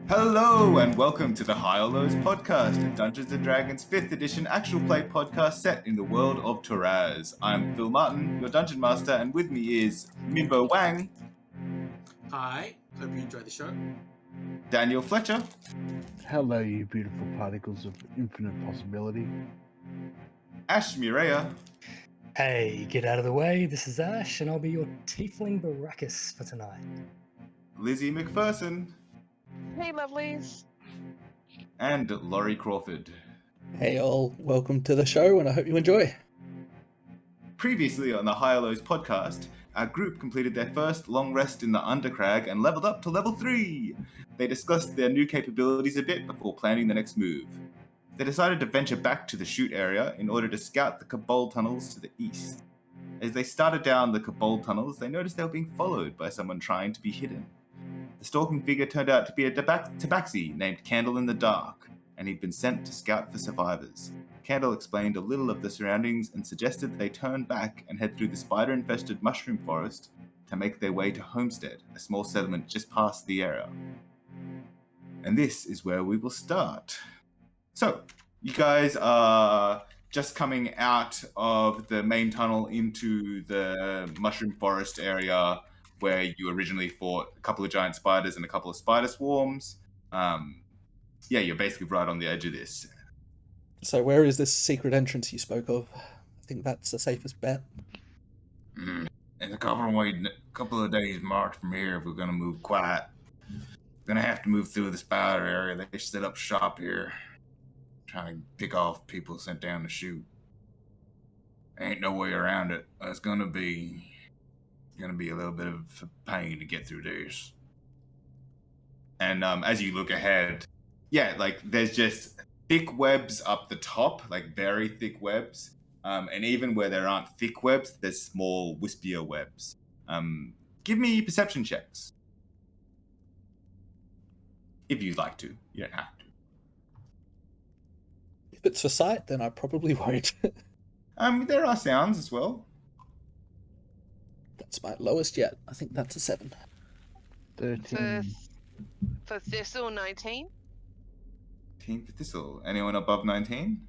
Hello and welcome to the High or Lows podcast, a Dungeons & Dragons 5th edition actual play podcast set in the world of Taraz. I'm Phil Martin, your Dungeon Master, and with me is Mimbo Wang, Hi, hope you enjoy the show. Daniel Fletcher, Hello, you beautiful particles of infinite possibility. ASHMEEDIA, Hey, get out of the way. This is Ash, and I'll be your tiefling Baracus for tonight. Lizzie McPherson, Hey, lovelies. and Laurie Crawford. Hey all, welcome to the show and I hope you enjoy. Previously on the High or Lows podcast, our group completed their first long rest in the Undercrag and leveled up to level 3. They discussed their new capabilities a bit before planning the next move. They decided to venture back to the shoot area in order to scout the Cabal tunnels to the east. As they started down the Cabal tunnels, they noticed they were being followed by someone trying to be hidden. The stalking figure turned out to be a tabaxi named Candle in the Dark, and he'd been sent to scout for survivors. Candle explained a little of the surroundings and suggested they turn back and head through the spider-infested mushroom forest to make their way to Homestead, a small settlement just past the area. And this is where we will start. So, you guys are just coming out of the main tunnel into the mushroom forest area where you originally fought a couple of giant spiders and a couple of spider swarms. You're basically right on the edge of this. So where is this secret entrance you spoke of? I think that's the safest bet. In a couple of days march from here if we're going to move quiet. We're going to have to move through the spider area. They set up shop here, trying to pick off people sent down to shoot. Ain't no way around it. It's going to be a little bit of a pain to get through this. And as you look ahead, there's just thick webs up the top, like very thick webs. And even where there aren't thick webs, there's small, wispier webs. Give me perception checks. If you'd like to. You don't have to. If it's for sight, then I probably won't. There are sounds as well. That's my lowest yet. I think that's a 7. 13. For Thistle, 19. 19 for Thistle. Anyone above 19?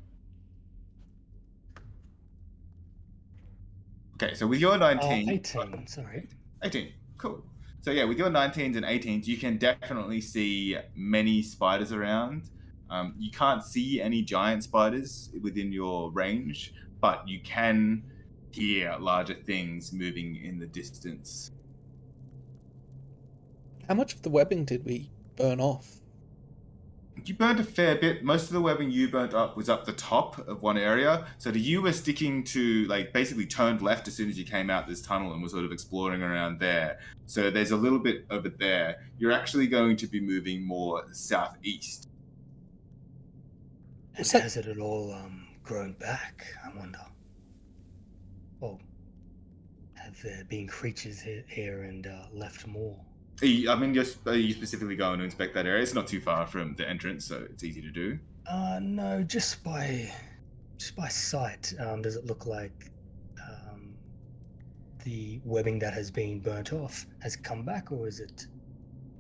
Okay, so with your 19... 18, sorry. 18, cool. So yeah, with your 19s and 18s, you can definitely see many spiders around. You can't see any giant spiders within your range, but you can hear larger things moving in the distance. How much of the webbing did we burn off? You burnt a fair bit. Most of the webbing you burnt up was up the top of one area. So you were sticking to, basically turned left as soon as you came out this tunnel and were sort of exploring around there. So there's a little bit of it there. You're actually going to be moving more southeast. And has it at all grown back, I wonder? Or have there been creatures here and left more? Are you specifically going to inspect that area? It's not too far from the entrance, so it's easy to do. No, just by sight. Does it look like the webbing that has been burnt off has come back, or is it?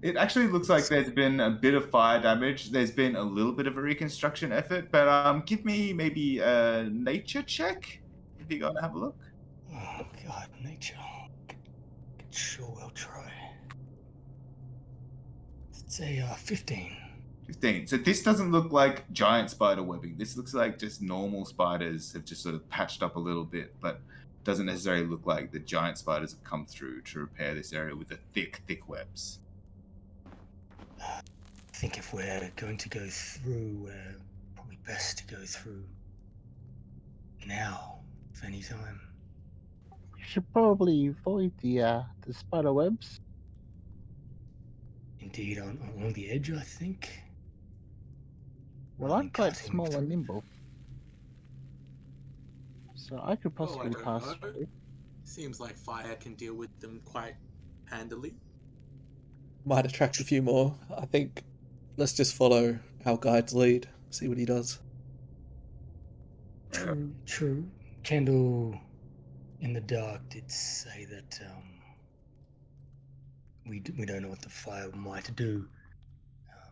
It actually looks like there's been a bit of fire damage. There's been a little bit of a reconstruction effort, but give me maybe a nature check if you're going to have a look. Oh God, nature. Sure, we'll try. Let's say 15. 15. So this doesn't look like giant spider webbing. This looks like just normal spiders have just sort of patched up a little bit, but doesn't necessarily look like the giant spiders have come through to repair this area with the thick webs. I think if we're going to go through, we're probably best to go through now, if any time. You should probably avoid the spider webs. Indeed, along the edge, I think. Well, I'm quite small and nimble, so I could I possibly don't pass know. through. Seems like fire can deal with them quite handily. Might attract a few more. I think let's just follow our guide's lead, see what he does. True. Candle in the Dark did say that we don't know what the fire might do. There are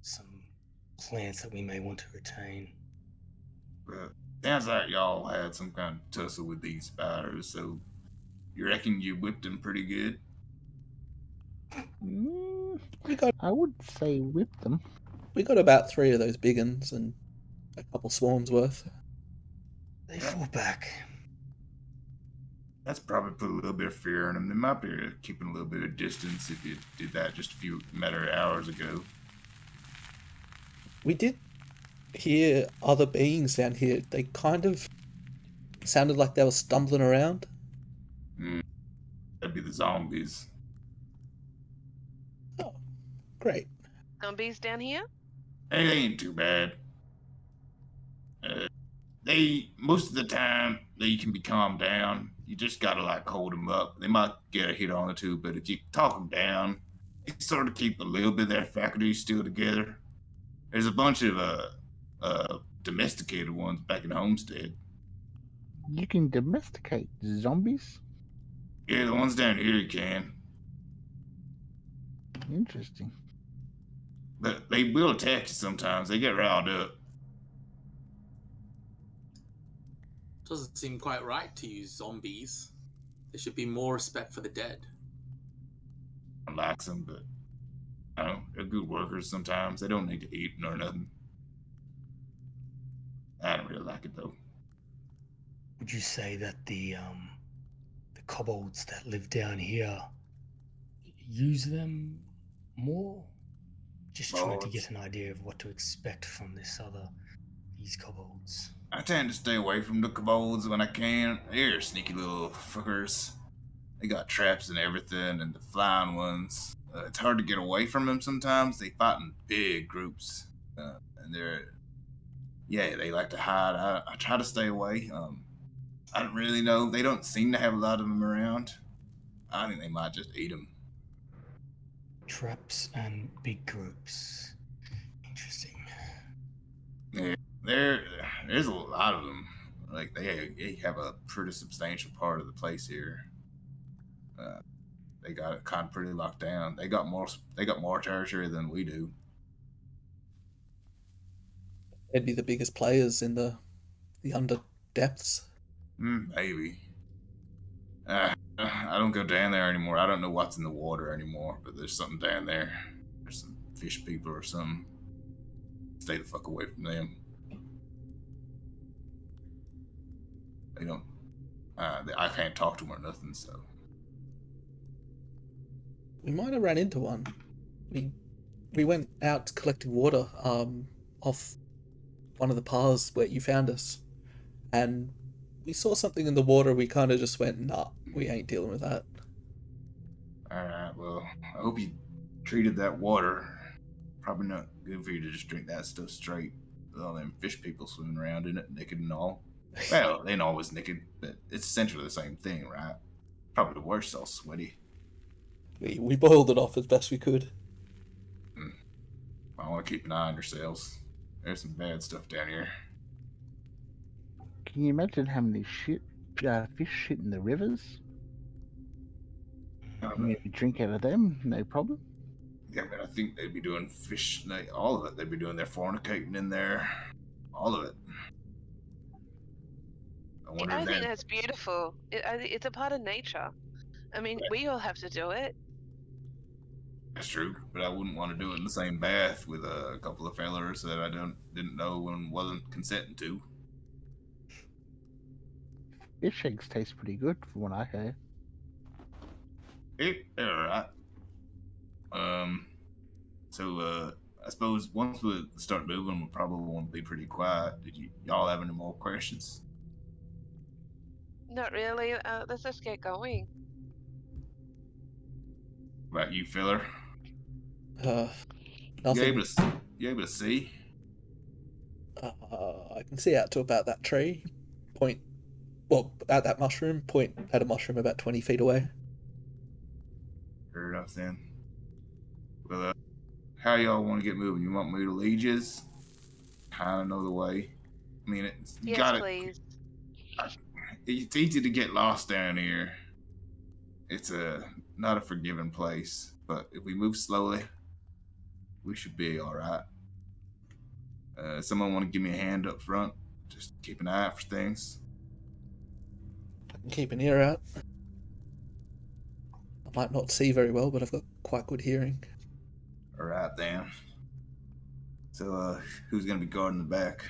some plants that we may want to retain. Sounds like y'all had some kind of tussle with these spiders, so you reckon you whipped them pretty good? We got I would say whip them. about 3 of those big uns and a couple swarms worth. They fall back. That's probably put a little bit of fear in them. They might be keeping a little bit of distance if you did that just a few matter of hours ago. We did hear other beings down here. They kind of sounded like they were stumbling around. That'd be the zombies. Oh, great. Zombies down here? Hey, they ain't too bad. They most of the time they can be calmed down. You just gotta like hold them up. They might get a hit on or two, but if you talk them down, they sort of keep a little bit of their faculties still together. There's a bunch of domesticated ones back in Homestead. You can domesticate zombies. Yeah, the ones down here you can, Interesting. but they will attack you sometimes. They get riled up. Doesn't seem quite right to use zombies. There should be more respect for the dead. I like them, but I don't know, they're good workers sometimes. They don't need to eat nor nothing. I don't really like it though. Would you say that the kobolds that live down here use them more? Just trying to get an idea of what to expect from these kobolds. I tend to stay away from the kobolds when I can. They're sneaky little fuckers. They got traps and everything, and the flying ones. It's hard to get away from them sometimes. They fight in big groups, and they like to hide. I try to stay away. I don't really know. They don't seem to have a lot of them around. I think they might just eat them. Traps and big groups. Interesting. Yeah, there's a lot of them. Like they have a pretty substantial part of the place here. They got it kind of pretty locked down. They got more territory than we do. They'd be the biggest players in the under depths. Maybe. I don't go down there anymore. I don't know what's in the water anymore, but there's something down there. There's some fish people or something. Stay the fuck away from them. They don't. I can't talk to them or nothing, so. We might have ran into one. We went out collecting water off one of the paths where you found us, and we saw something in the water. We kind of just went, nah, we ain't dealing with that. Alright, well, I hope you treated that water. Probably not good for you to just drink that stuff straight with all them fish people swimming around in it, naked and all. Well, they ain't always naked, but it's essentially the same thing, right? Probably the worst, all sweaty. We boiled it off as best we could. I want to keep an eye on yourselves. There's some bad stuff down here. Can you imagine how many fish shit in the rivers? Maybe drink out of them, no problem. Yeah, I think they'd be doing fish, all of it. They'd be doing their fornicating in there. All of it. I think that's beautiful. It's a part of nature. I mean, we all have to do it. That's true, but I wouldn't want to do it in the same bath with a couple of fellers that I didn't know and wasn't consenting to. Fish eggs taste pretty good, from what I heard. They're alright. So I suppose once we start moving, we'll probably want to be pretty quiet. Did y'all have any more questions? Not really. Let's just get going. About you, filler? Nothing. You able to see? I can see out to about that tree. At that mushroom. Point at a mushroom about 20 feet away. Fair enough then. Well, how y'all want to get moving? You want me to lead yous? Kind of know the way. I mean, Please. It's easy to get lost down here. It's not a forgiving place, but if we move slowly, we should be all right. Someone want to give me a hand up front? Just keep an eye out for things. I can keep an ear out. I might not see very well, but I've got quite good hearing. All right, then. So, who's gonna be guarding the back?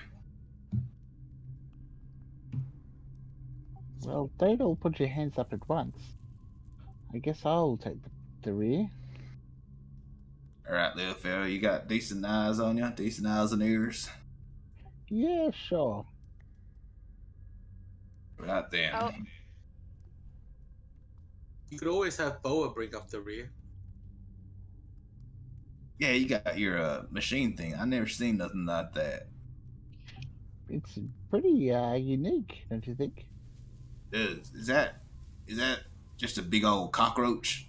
Well, don't all put your hands up at once. I guess I'll take the rear. All right, little fella, you got decent eyes on you, decent eyes and ears. Yeah, sure. Right then. Oh. You could always have Boa bring up the rear. Yeah, you got your machine thing. I never seen nothing like that. It's pretty unique, don't you think? Is that just a big old cockroach?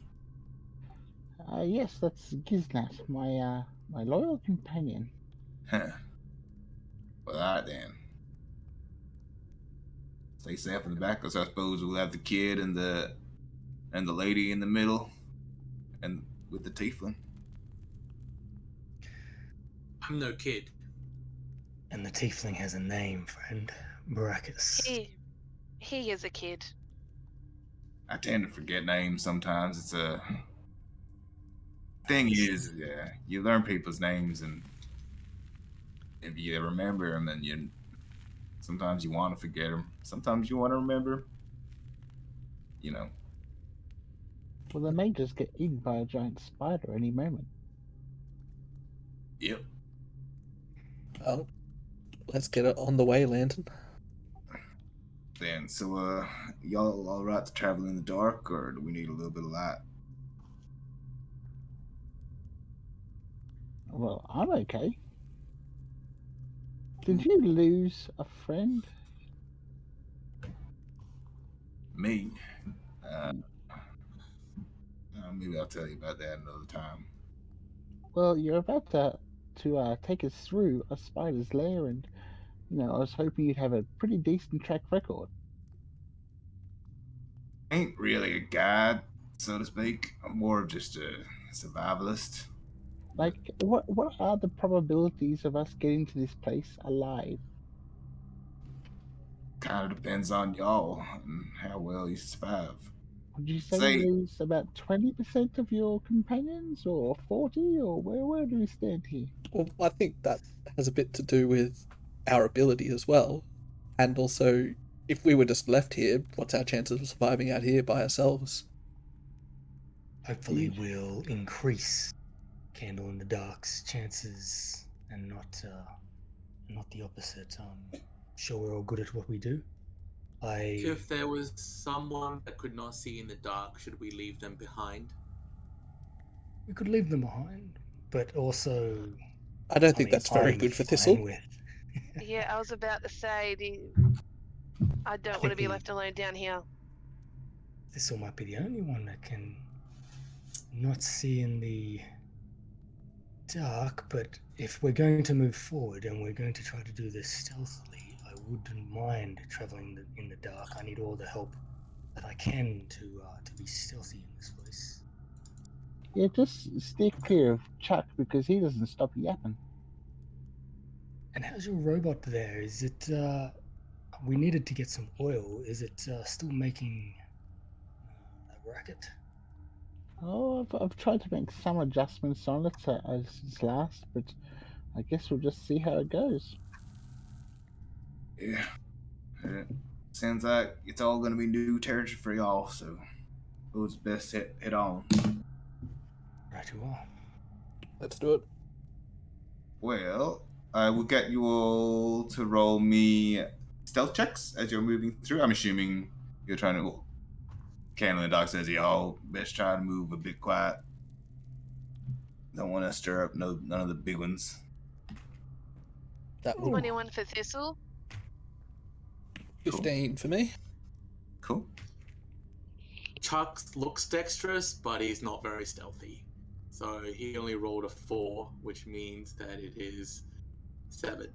Yes, that's Giznat, my loyal companion. Huh. Well, all right then. Stay safe in the back, because I suppose we'll have the kid and the lady in the middle, and with the tiefling. I'm no kid. And the tiefling has a name, friend. Baracus. He is a kid. I tend to forget names sometimes. It's a thing is, yeah, you learn people's names, and if you remember them, then sometimes you want to forget them. Sometimes you want to remember. You know. Well, they may just get eaten by a giant spider any moment. Yep. Well, let's get it on the way, Lantern. Then, so, y'all all right to travel in the dark, or do we need a little bit of light? Well, I'm okay. Did you lose a friend? Me? Maybe I'll tell you about that another time. Well, you're about to take us through a spider's lair, and I was hoping you'd have a pretty decent track record. Ain't really a guide, so to speak. I'm more of just a survivalist. Like, what are the probabilities of us getting to this place alive? Kind of depends on y'all and how well you survive. Would you say you lose about 20% of your companions, or 40, or where do we stand here? Well, I think that has a bit to do with our ability as well. And also, if we were just left here, what's our chances of surviving out here by ourselves? Hopefully we'll increase Candle in the Dark's chances and not the opposite. Sure, we're all good at what we do. If there was someone that could not see in the dark, should we leave them behind? We could leave them behind, but also I don't think that's very good for Thistle. Yeah, I was about to say, I don't want to be left alone down here. Thistle might be the only one that can not see in the dark, but if we're going to move forward and we're going to try to do this stealthily, I wouldn't mind traveling in the dark. I need all the help that I can to be stealthy in this place. Yeah, just steer clear of Chuck, because he doesn't stop yapping. And how's your robot there? Is it, we needed to get some oil. Is it still making a racket? Oh, I've tried to make some adjustments on it since last, but I guess we'll just see how it goes. Yeah. Sounds like it's all going to be new territory for y'all, so it was best head on. Right you are. Let's do it. Well, I will get you all to roll me stealth checks as you're moving through. I'm assuming you're trying to... Well, Candle in the Dark says, y'all best try to move a bit quiet. Don't want to stir up none of the big ones. That will 21 for Thistle. 15 for me. Cool. Chuck looks dexterous, but he's not very stealthy. So he only rolled a 4, which means that it is 7.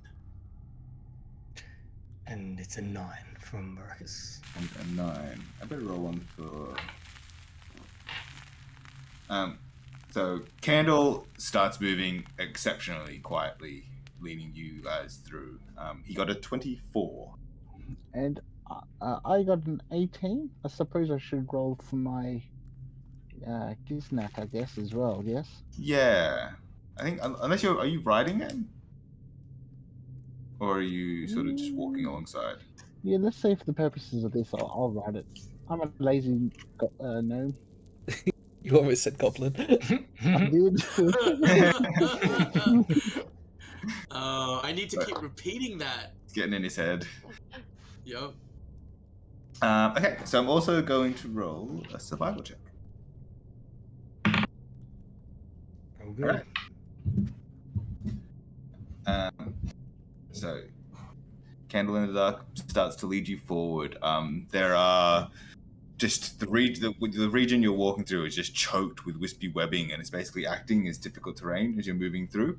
And it's a 9 from Baracus. And a 9. I better roll one for... So Candle starts moving exceptionally quietly, leading you guys through. He got a 24. And I got an 18. I suppose I should roll for my Giznak, I guess, as well, yes? Yeah. I think, unless are you riding it? Or are you sort of just walking alongside? Yeah, let's say for the purposes of this, I'll ride it. I'm a lazy gnome. You almost said goblin. I did. I need to keep repeating that. It's getting in his head. Yup. Okay, so I'm also going to roll a survival check. Oh, good. So, Candle in the Dark starts to lead you forward. There are just the region you're walking through is just choked with wispy webbing, and it's basically acting as difficult terrain as you're moving through.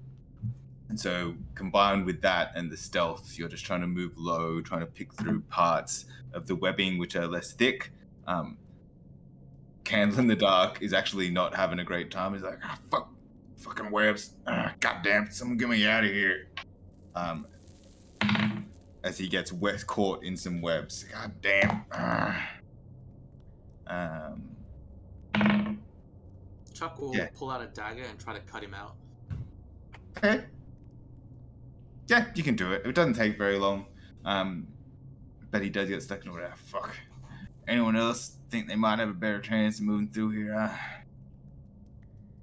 And so, combined with that and the stealth, you're just trying to move low, trying to pick through parts of the webbing which are less thick. Candle in the Dark is actually not having a great time. He's like, fucking webs. God damn, someone get me out of here. As he gets caught in some webs. God damn. Chuck will pull out a dagger and try to cut him out. Okay. Yeah, you can do it. It doesn't take very long. But he does get stuck in over there. Fuck. Anyone else think they might have a better chance of moving through here?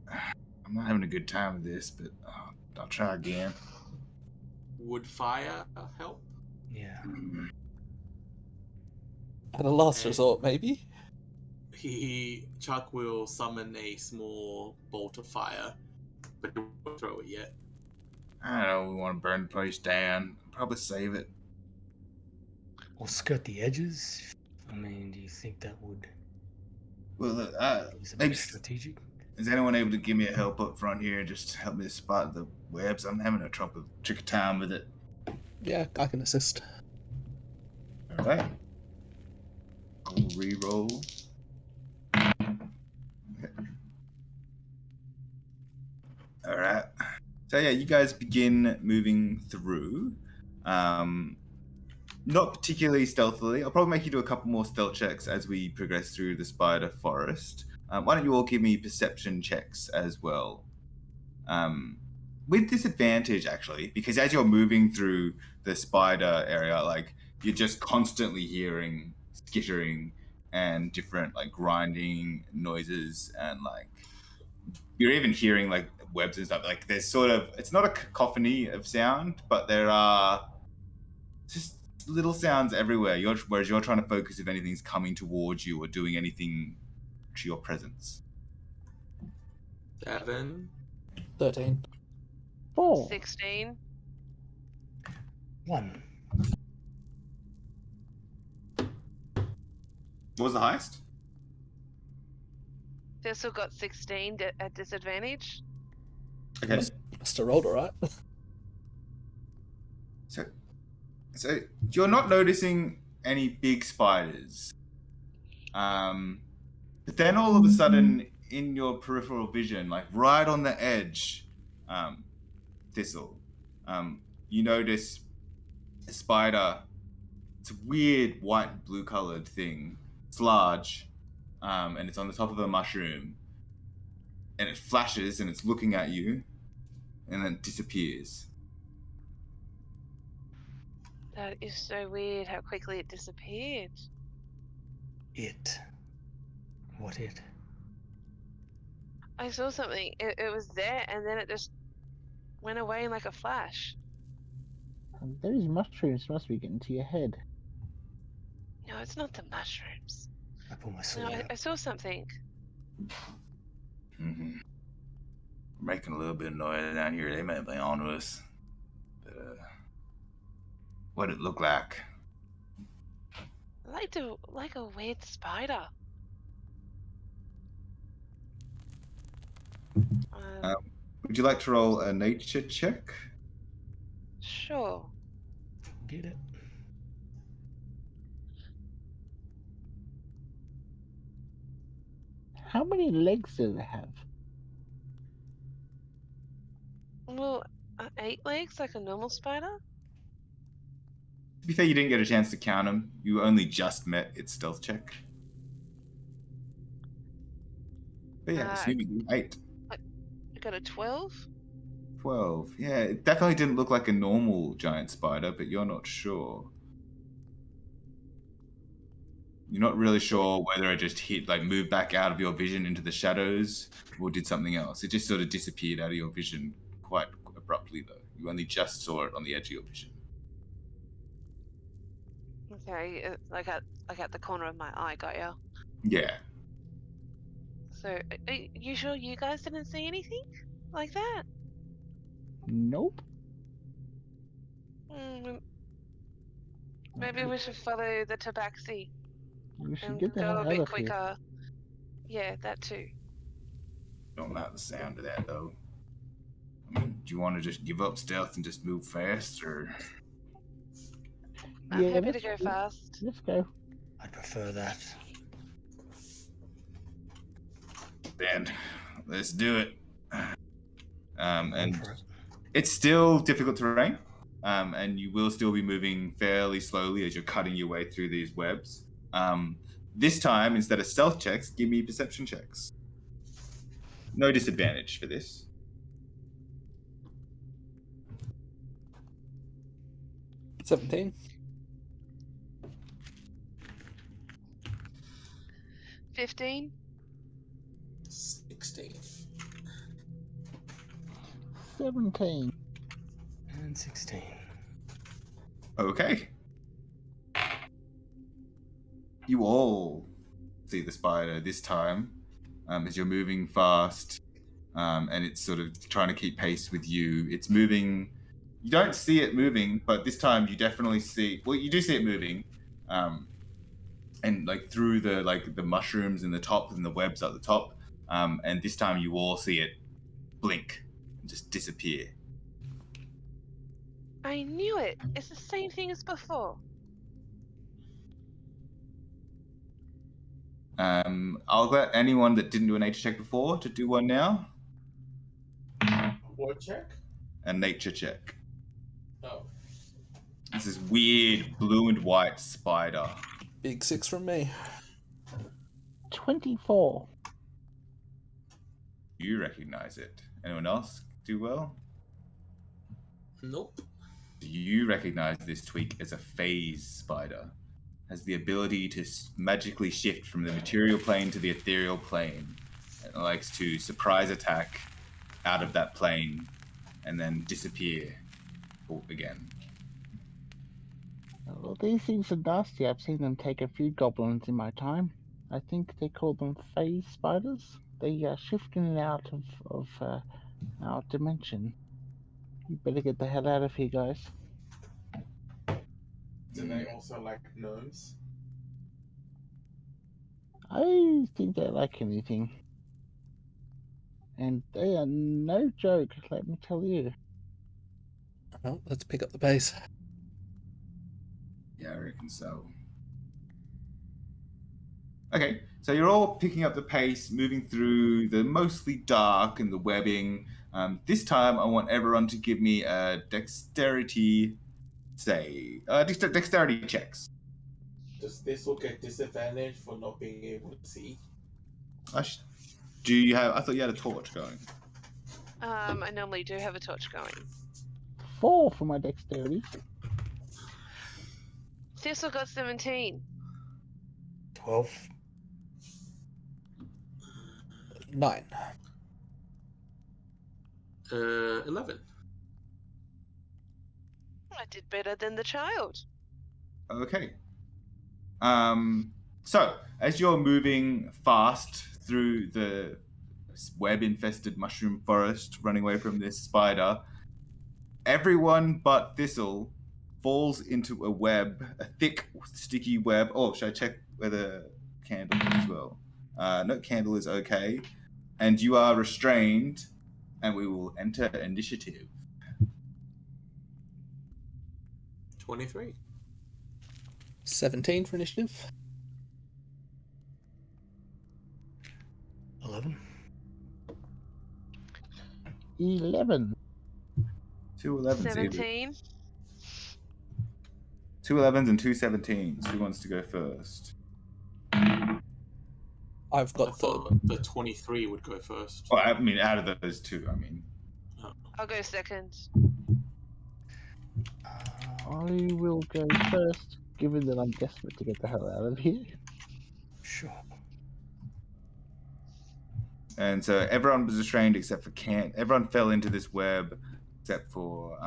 I'm not having a good time with this, but I'll try again. Would fire help? Yeah. At a last resort, maybe? Chuck will summon a small bolt of fire, but he won't throw it yet. I don't know. We want to burn the place down. Probably save it. Or skirt the edges. I mean, do you think that would Well, be some maybe strategic? is anyone able to give me a help up front here? Just help me spot the webs. I'm having a trick of time with it. Yeah, I can assist. All right. I'll re-roll. Okay. All right. So yeah, you guys begin moving through. Not particularly stealthily. I'll probably make you do a couple more stealth checks as we progress through the spider forest. Why don't you all give me perception checks as well? With disadvantage, actually, because as you're moving through the spider area, like, you're just constantly hearing skittering and different, like, grinding noises, and, like, you're even hearing, like, webs and stuff. Like, there's sort of, it's not a cacophony of sound, but there are just little sounds everywhere. Whereas you're trying to focus if anything's coming towards you or doing anything to your presence. 7. 13. 4. 16. 1. What was the highest? Cecil got 16 at disadvantage. Okay. Must have rolled alright. So you're not noticing any big spiders. But then all of a sudden, in your peripheral vision, like right on the edge, Thistle, you notice a spider. It's a weird white and blue colored thing. It's large, and it's on the top of a mushroom. And it flashes and it's looking at you, and then disappears. That is so weird how quickly it disappeared. It. What it? I saw something. It was there and then it just went away in like a flash. Those mushrooms must be getting to your head. No, it's not the mushrooms. I pull my No, sword out. I saw something. Mm-hmm. We're making a little bit of noise down here. They might be on to us. But, what did it look like? Like a weird spider. Would you like to roll a nature check? Sure. Get it? How many legs do they have? Well, 8 legs like a normal spider? To be fair, you didn't get a chance to count them. You only just met its stealth check. But yeah, assuming 8. I got a 12. 12. Yeah, it definitely didn't look like a normal giant spider, but you're not sure. You're not really sure whether it just moved back out of your vision into the shadows or did something else. It just sort of disappeared out of your vision quite abruptly, though. You only just saw it on the edge of your vision. Okay, like at the corner of my eye, got ya. Yeah. So, are you sure you guys didn't see anything like that? Nope. Maybe we should follow the tabaxi We should and get the go hell a out bit of here. quicker. Yeah, that too. Don't like the sound of that, though. I mean, do you want to just give up stealth and just move fast, or... I'm Yeah, happy to go fast. Let's go. I'd prefer that. Then, let's do it. And For it. it's still difficult terrain, and you will still be moving fairly slowly as you're cutting your way through these webs. This time, instead of stealth checks, give me perception checks. No disadvantage for this. $17. 15. 16. 17. And 16. Okay. You all see the spider this time, as you're moving fast, and it's sort of trying to keep pace with you. It's moving. You don't see it moving, but this time you definitely see. Well, you do see it moving, and through the mushrooms in the top and the webs at the top. And this time you all see it blink and just disappear. I knew it. It's the same thing as before. I'll let anyone that didn't do a nature check before to do one now. What check? A nature check. Oh. It's this weird blue and white spider. Big 6 from me. 24. You recognize it. Anyone else do well? Nope. Do you recognize this tweak as a phase spider? Has the ability to magically shift from the material plane to the ethereal plane. It likes to surprise attack out of that plane and then disappear again. Well, these things are nasty. I've seen them take a few goblins in my time. I think they call them phase spiders. They shift in and out of our dimension. You better get the hell out of here, guys. Do they also like gnomes? I think they like anything. And they are no joke, let me tell you. Well, let's pick up the pace. Yeah, I reckon so. Okay, so you're all picking up the pace, moving through the mostly dark and the webbing. This time, I want everyone to give me a dexterity dexterity checks. Does this will get disadvantage for not being able to see? Do you have? I thought you had a torch going. I normally do have a torch going. 4 for my dexterity. Cecil got 17. 12. 9. 11. I did better than the child. Okay. So as you're moving fast through the web-infested mushroom forest, running away from this spider, everyone but Thistle falls into a web, a thick, sticky web. Oh, should I check whether Candle as well? No, Candle is okay. And you are restrained, and we will enter initiative. 23. 17 for initiative. 11. 11. 2 11s. Either. 17. 2 11s and 2 17s. Who wants to go first? I've I got the. thought the 23 would go first. Well, I mean, out of those two, I mean. I'll go second. I will go first, given that I'm desperate to get the hell out of here. Sure. And so everyone was restrained except for everyone fell into this web except for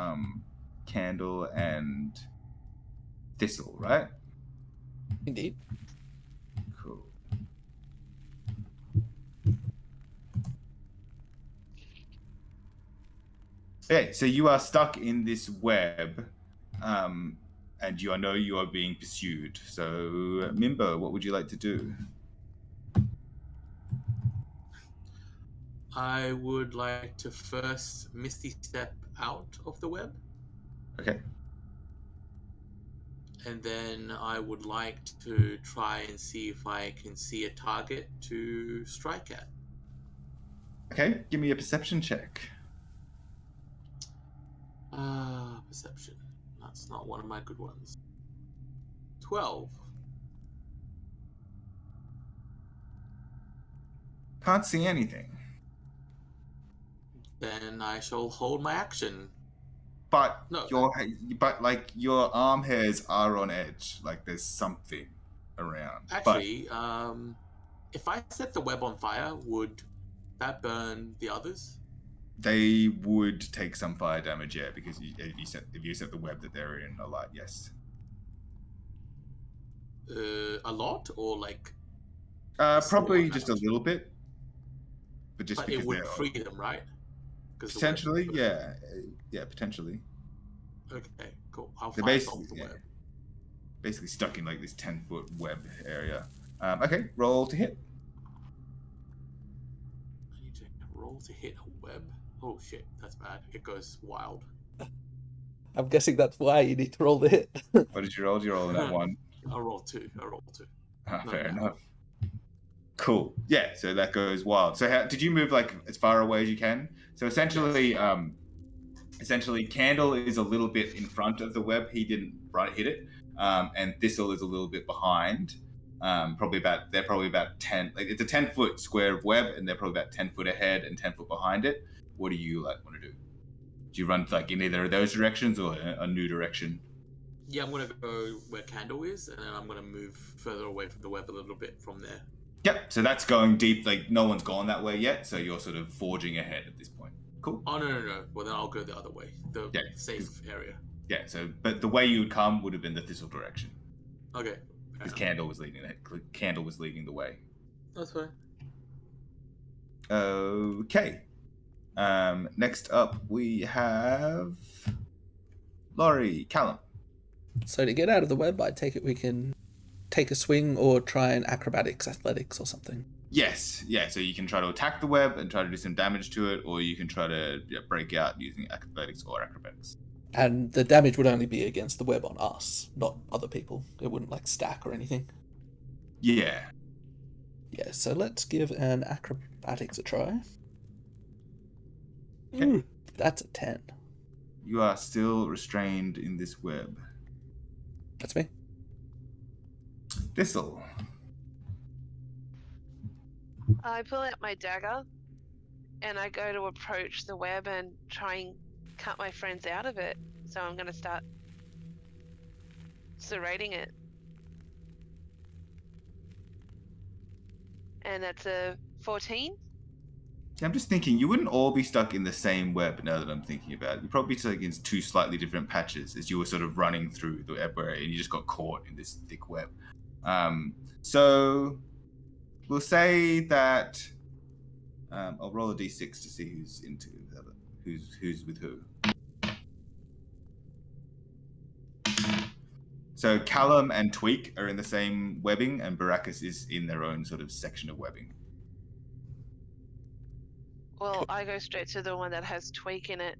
Candle and Thistle, right? Indeed. Cool. Okay, so you are stuck in this web, and you know you are being pursued. So, Mimbo, what would you like to do? I would like to first Misty Step out of the web, Okay. and then I would like to try and see if I can see a target to strike at. Okay, give me a perception check. Perception. That's not one of my good ones. 12. Can't see anything. Then I shall hold my action. But No. your arm hairs are on edge. Like there's something around. Actually, if I set the web on fire, would that burn the others? They would take some fire damage, yeah, because if you set the web that they're in alight, yes. A lot, or like? Probably just a little bit. But just But because it would they're free them, right? potentially, yeah, potentially. Okay, cool. I'll They're fire basically, off the web. basically stuck in like this 10-foot web area. Okay, roll to hit. I need to roll to hit a web. Oh shit, that's bad. It goes wild. I'm guessing that's why you need to roll the hit. What did you roll? Did you roll that one? I roll two. No, Fair no. enough. Cool. Yeah, so that goes wild. So did you move like as far away as you can? So essentially, Candle is a little bit in front of the web. He didn't hit it, and Thistle is a little bit behind. They're probably about 10. Like it's a 10-foot square of web, and they're probably about 10 foot ahead and 10 foot behind it. What do you want to do? Do you run like in either of those directions or a new direction? Yeah, I'm gonna go where Candle is, and then I'm gonna move further away from the web a little bit from there. Yep. So that's going deep. Like no one's gone that way yet, so you're sort of forging ahead at this point. Cool. Oh no. Well, then I'll go the other way, the safe area. Yeah. So, but the way you would come would have been the Thistle direction. Okay. Because Candle was leading the way. That's fine. Okay. Next up we have Laurie, Callum. So to get out of the web, I take it we can take a swing or try an acrobatics, athletics, or something. Yes, yeah. So you can try to attack the web and try to do some damage to it, or you can try to break out using athletics or acrobatics. And the damage would only be against the web on us, not other people. It wouldn't like stack or anything. Yeah. Yeah, so let's give an acrobatics a try. Okay. That's a 10. You are still restrained in this web. That's me. Thistle. I pull out my dagger and I go to approach the web and try and cut my friends out of it. So I'm going to start serrating it. And that's a 14. I'm just thinking, you wouldn't all be stuck in the same web now that I'm thinking about it. You'd probably be stuck in two slightly different patches as you were sort of running through the web area and you just got caught in this thick web. So we'll say that I'll roll a d6 to see who's into who's with who. So Callum and Tweak are in the same webbing and Baracus is in their own sort of section of webbing. Well, I go straight to the one that has Tweak in it,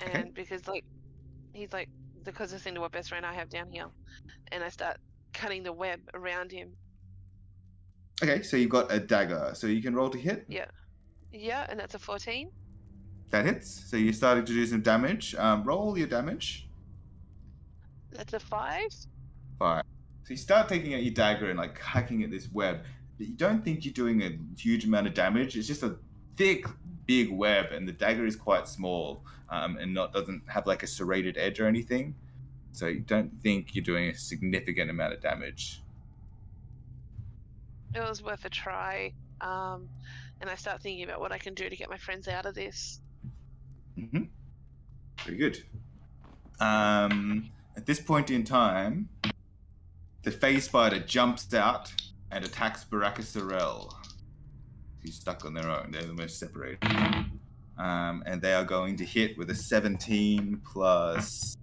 and Okay. because he's the closest thing to what best friend I have down here, and I start cutting the web around him. Okay, so you've got a dagger, so you can roll to hit. Yeah, and that's a 14. That hits. So you're starting to do some damage. Roll your damage. That's a 5. 5. So you start taking out your dagger and like hacking at this web, but you don't think you're doing a huge amount of damage. It's just a thick, big web, and the dagger is quite small and doesn't have like a serrated edge or anything. So you don't think you're doing a significant amount of damage. It was worth a try. And I start thinking about what I can do to get my friends out of this. Mm-hmm. Very good. At this point in time, the phase spider jumps out and attacks Baraka Sorel, who's stuck on their own. They're the most separated. And they are going to hit with a 17 plus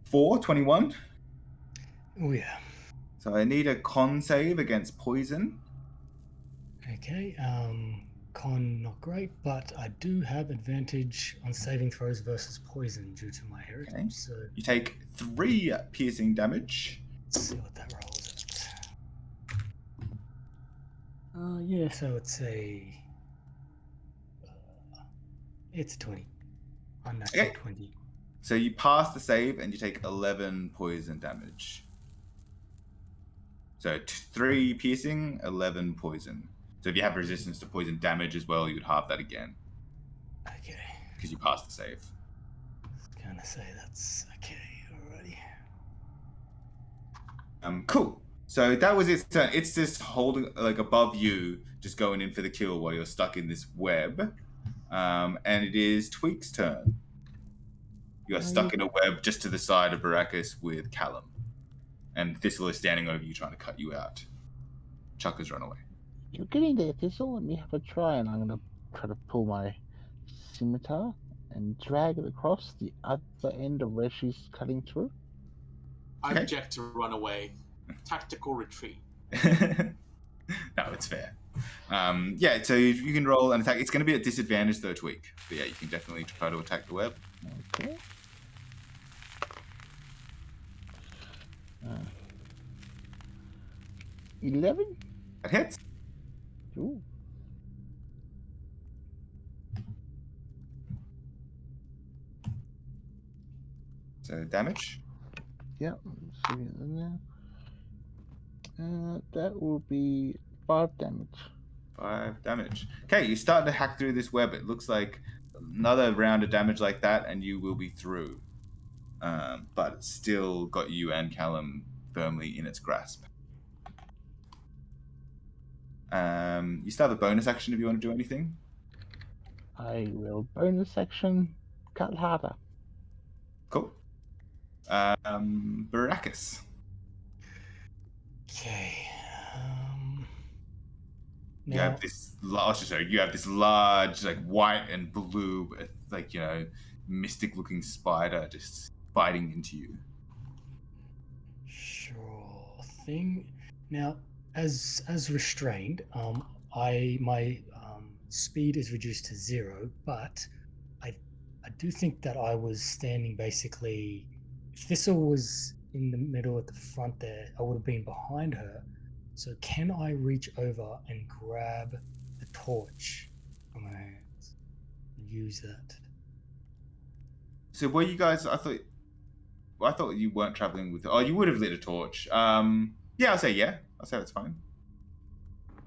4, 21. Oh, yeah. So I need a con save against poison. Okay, con not great, but I do have advantage on saving throws versus poison due to my heritage. Okay. So You take 3 piercing damage. let's see what that rolls at. Yeah, so it's a 20. Unnatural Okay. 20. So you pass the save and you take 11 poison damage. So 3 piercing, 11 poison. So if you have resistance to poison damage as well, you would halve that again. Okay. Because you passed the save. I was gonna say that's okay already. Cool. So that was its turn. It's just holding like above you, just going in for the kill while you're stuck in this web. And it is Tweak's turn. You are stuck in a web just to the side of Barakas with Callum. And Thistle is standing over you trying to cut you out. Chuck has run away. You're getting there, Thistle. Let me have a try, and I'm going to try to pull my scimitar and drag it across the other end of where she's cutting through. I Okay. object to run away. Tactical retreat. No, it's fair. Yeah, so you can roll an attack. It's going to be at disadvantage though, Tweak. But yeah, you can definitely try to attack the web. Okay. 11? That hits. Ooh. So damage. Yep. See it in there. That will be 5 damage. 5 damage. Okay, you start to hack through this web. It looks like another round of damage like that, and you will be through. But it's still got you and Callum firmly in its grasp. You still have a bonus action if you want to do anything. I will bonus action cut harder. Cool. Barakas. Okay. You Now, have this large, like white and blue, like mystic-looking spider just biting into you. sure thing. Now, as restrained, my speed is reduced to 0, but I do think that I was standing basically. If Thistle was in the middle at the front there, I would have been behind her. So can I reach over and grab the torch from her hands and use that? So were you guys? I thought you weren't traveling with. Oh, you would have lit a torch. Yeah, I'll say yeah. I'll say that's fine.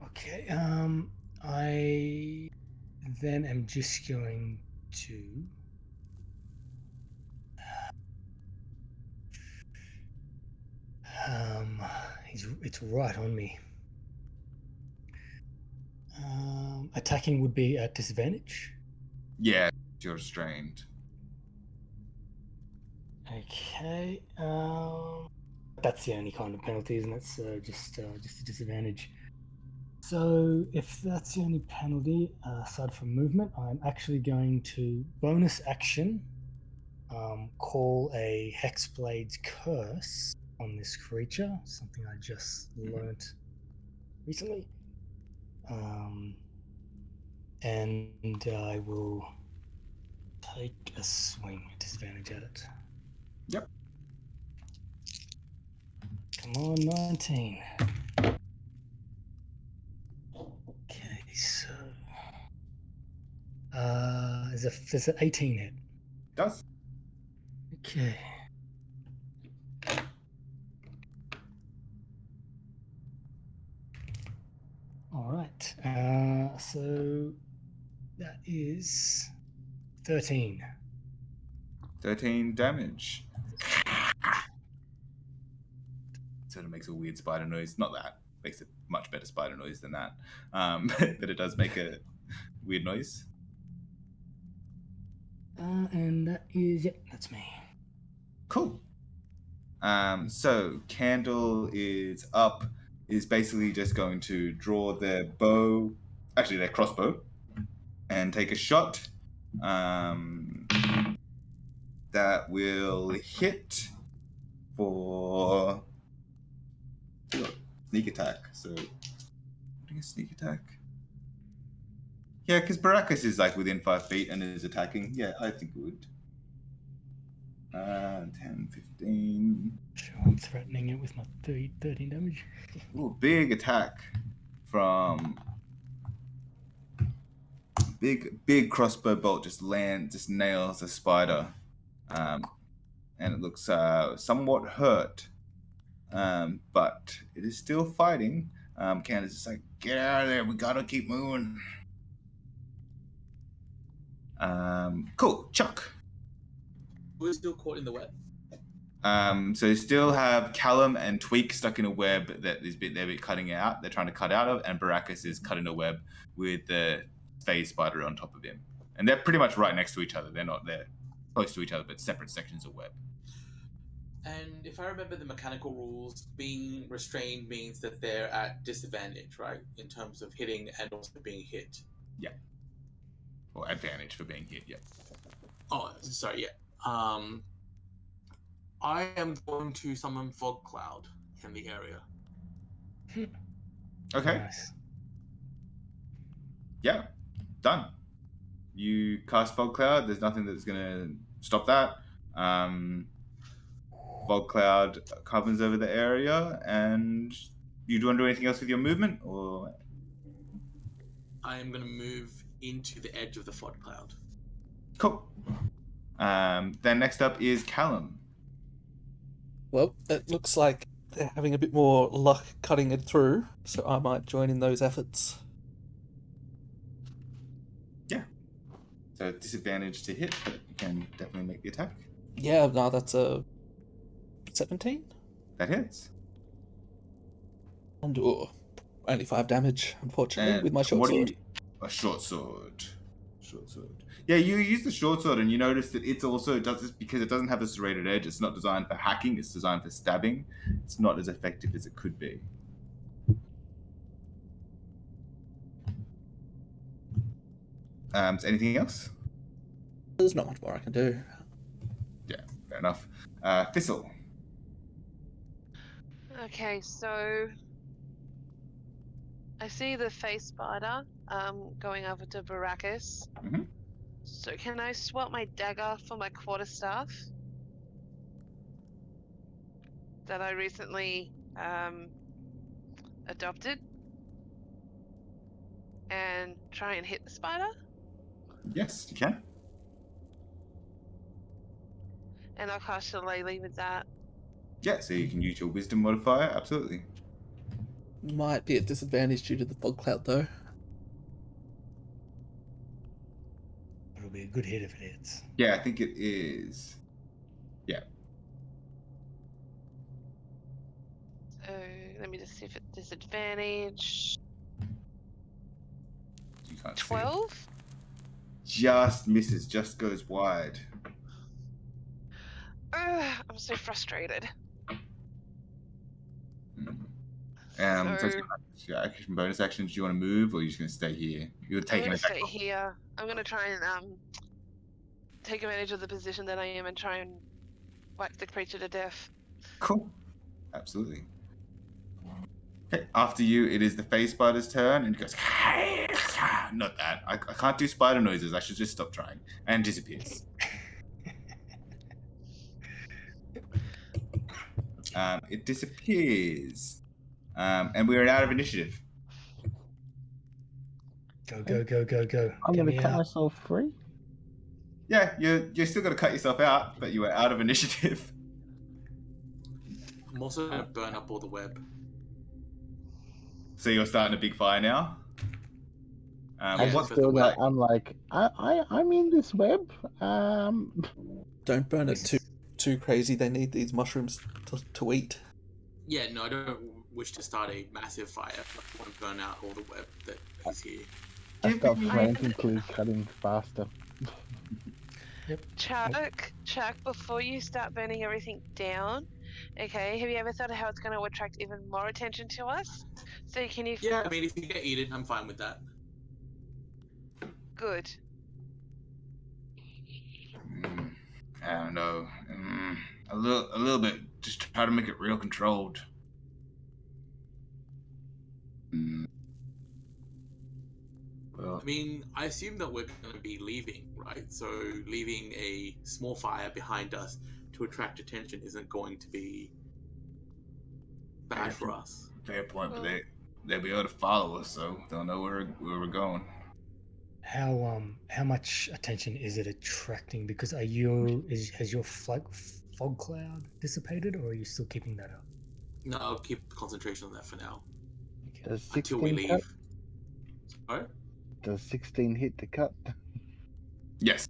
Okay. I then am just going to. It's right on me. Attacking would be at disadvantage. Yeah, you're restrained. Okay. That's the only kind of penalty, isn't it? So just a disadvantage. So if that's the only penalty, aside from movement, I'm actually going to bonus action call a Hexblade's Curse on this creature, something I just learnt recently. And I will take a swing at disadvantage at it. Yep. Come on, 19. Okay, so There's an 18 hit. Does. Okay. All right. So that is 13. 13 damage. Sort of makes a weird spider noise. Not that. Makes a much better spider noise than that. But it does make a weird noise. And that is, yep, that's me. Cool. So Candle is up, is basically just going to draw their bow, actually their crossbow, and take a shot. That will hit for sneak attack. So, putting a sneak attack. Yeah, because Baracus is like within 5 feet and is attacking. Yeah, I think it would. 10, 15. Sure, I'm threatening it with my 13 damage. Ooh, big attack from big crossbow bolt just nails the spider, and it looks somewhat hurt, but it is still fighting. Candace is like, get out of there, we gotta keep moving. Cool. Chuck. Who is still caught in the web? So you still have Callum and Tweak stuck in a web that they're cutting out. They're trying to cut out of, and Baracus is cutting a web with the phase spider on top of him. And they're pretty much right next to each other. They're close to each other, but separate sections of web. And if I remember the mechanical rules, being restrained means that they're at disadvantage, right? In terms of hitting and also being hit. Yeah. Or advantage for being hit, yeah. Oh, sorry, yeah. I am going to summon Fog Cloud in the area. Okay. Nice. Yeah. Done. You cast Fog Cloud. There's nothing that's going to stop that. Fog Cloud covers over the area, and you want to do anything else with your movement, or? I am going to move into the edge of the Fog Cloud. Cool. Then next up is Callum. Well, it looks like they're having a bit more luck cutting it through, so I might join in those efforts. Yeah. So disadvantage to hit, but you can definitely make the attack. Yeah, no, that's a 17? That hits. And only 5 damage, unfortunately, And with my short what do sword. A short sword. Short sword. Yeah, you use the short sword and you notice that it's also does this because it doesn't have a serrated edge. It's not designed for hacking. It's designed for stabbing. It's not as effective as it could be. So anything else? There's not much more I can do. Yeah, fair enough. Thistle. Okay, so I see the face spider going over to Baracus. Mm-hmm. So can I swap my dagger for my quarterstaff that I recently adopted and try and hit the spider? Yes, you can. And I'll cast Shillelagh with that. Yeah, so you can use your wisdom modifier. Absolutely. Might be at disadvantage due to the fog cloud, though. It'll be a good hit if it hits. Yeah, I think it is. Yeah. So let me just see if it's disadvantage. You can't see. 12? Just misses. Just goes wide. I'm so frustrated. So your action, bonus actions. Do you want to move, or are you just going to stay here? You're I'm taking gonna it. stay here. I'm gonna try and take advantage of the position that I am and try and whack the creature to death. Cool. Absolutely. Okay, after you, it is the face spider's turn, and it goes. Not that. I can't do spider noises. I should just stop trying. And disappears. It disappears. And we are out of initiative. Go, go, go, go, go. I'm Get going to me cut out. myself free. Yeah, you're still gonna cut yourself out, but you were out of initiative. I'm also gonna burn up all the web. So you're starting a big fire now. I Yeah, just for feel the that web. I'm like, I'm in this web. Don't burn it too crazy. They need these mushrooms to eat. Yeah, no, I don't wish to start a massive fire. I want to burn out all the web that is here. I Give start me- frantically cutting faster. Chuck, before you start burning everything down, okay, have you ever thought of how it's going to attract even more attention to us? So can you... Yeah, I mean, if you get eaten, I'm fine with that. Good. I don't know. A little bit. Just try to make it real controlled. Well, I mean, I assume that we're going to be leaving, right? So leaving a small fire behind us to attract attention isn't going to be bad for us. fair point, but Well- they'll be able to follow us, so they'll know where we're going. How much attention is it attracting? Because has your fog cloud dissipated, or are you still keeping that up? No, I'll keep concentration on that for now. Okay. Does Until 16 we leave. cut? Sorry? Does 16 hit the cut? Yes.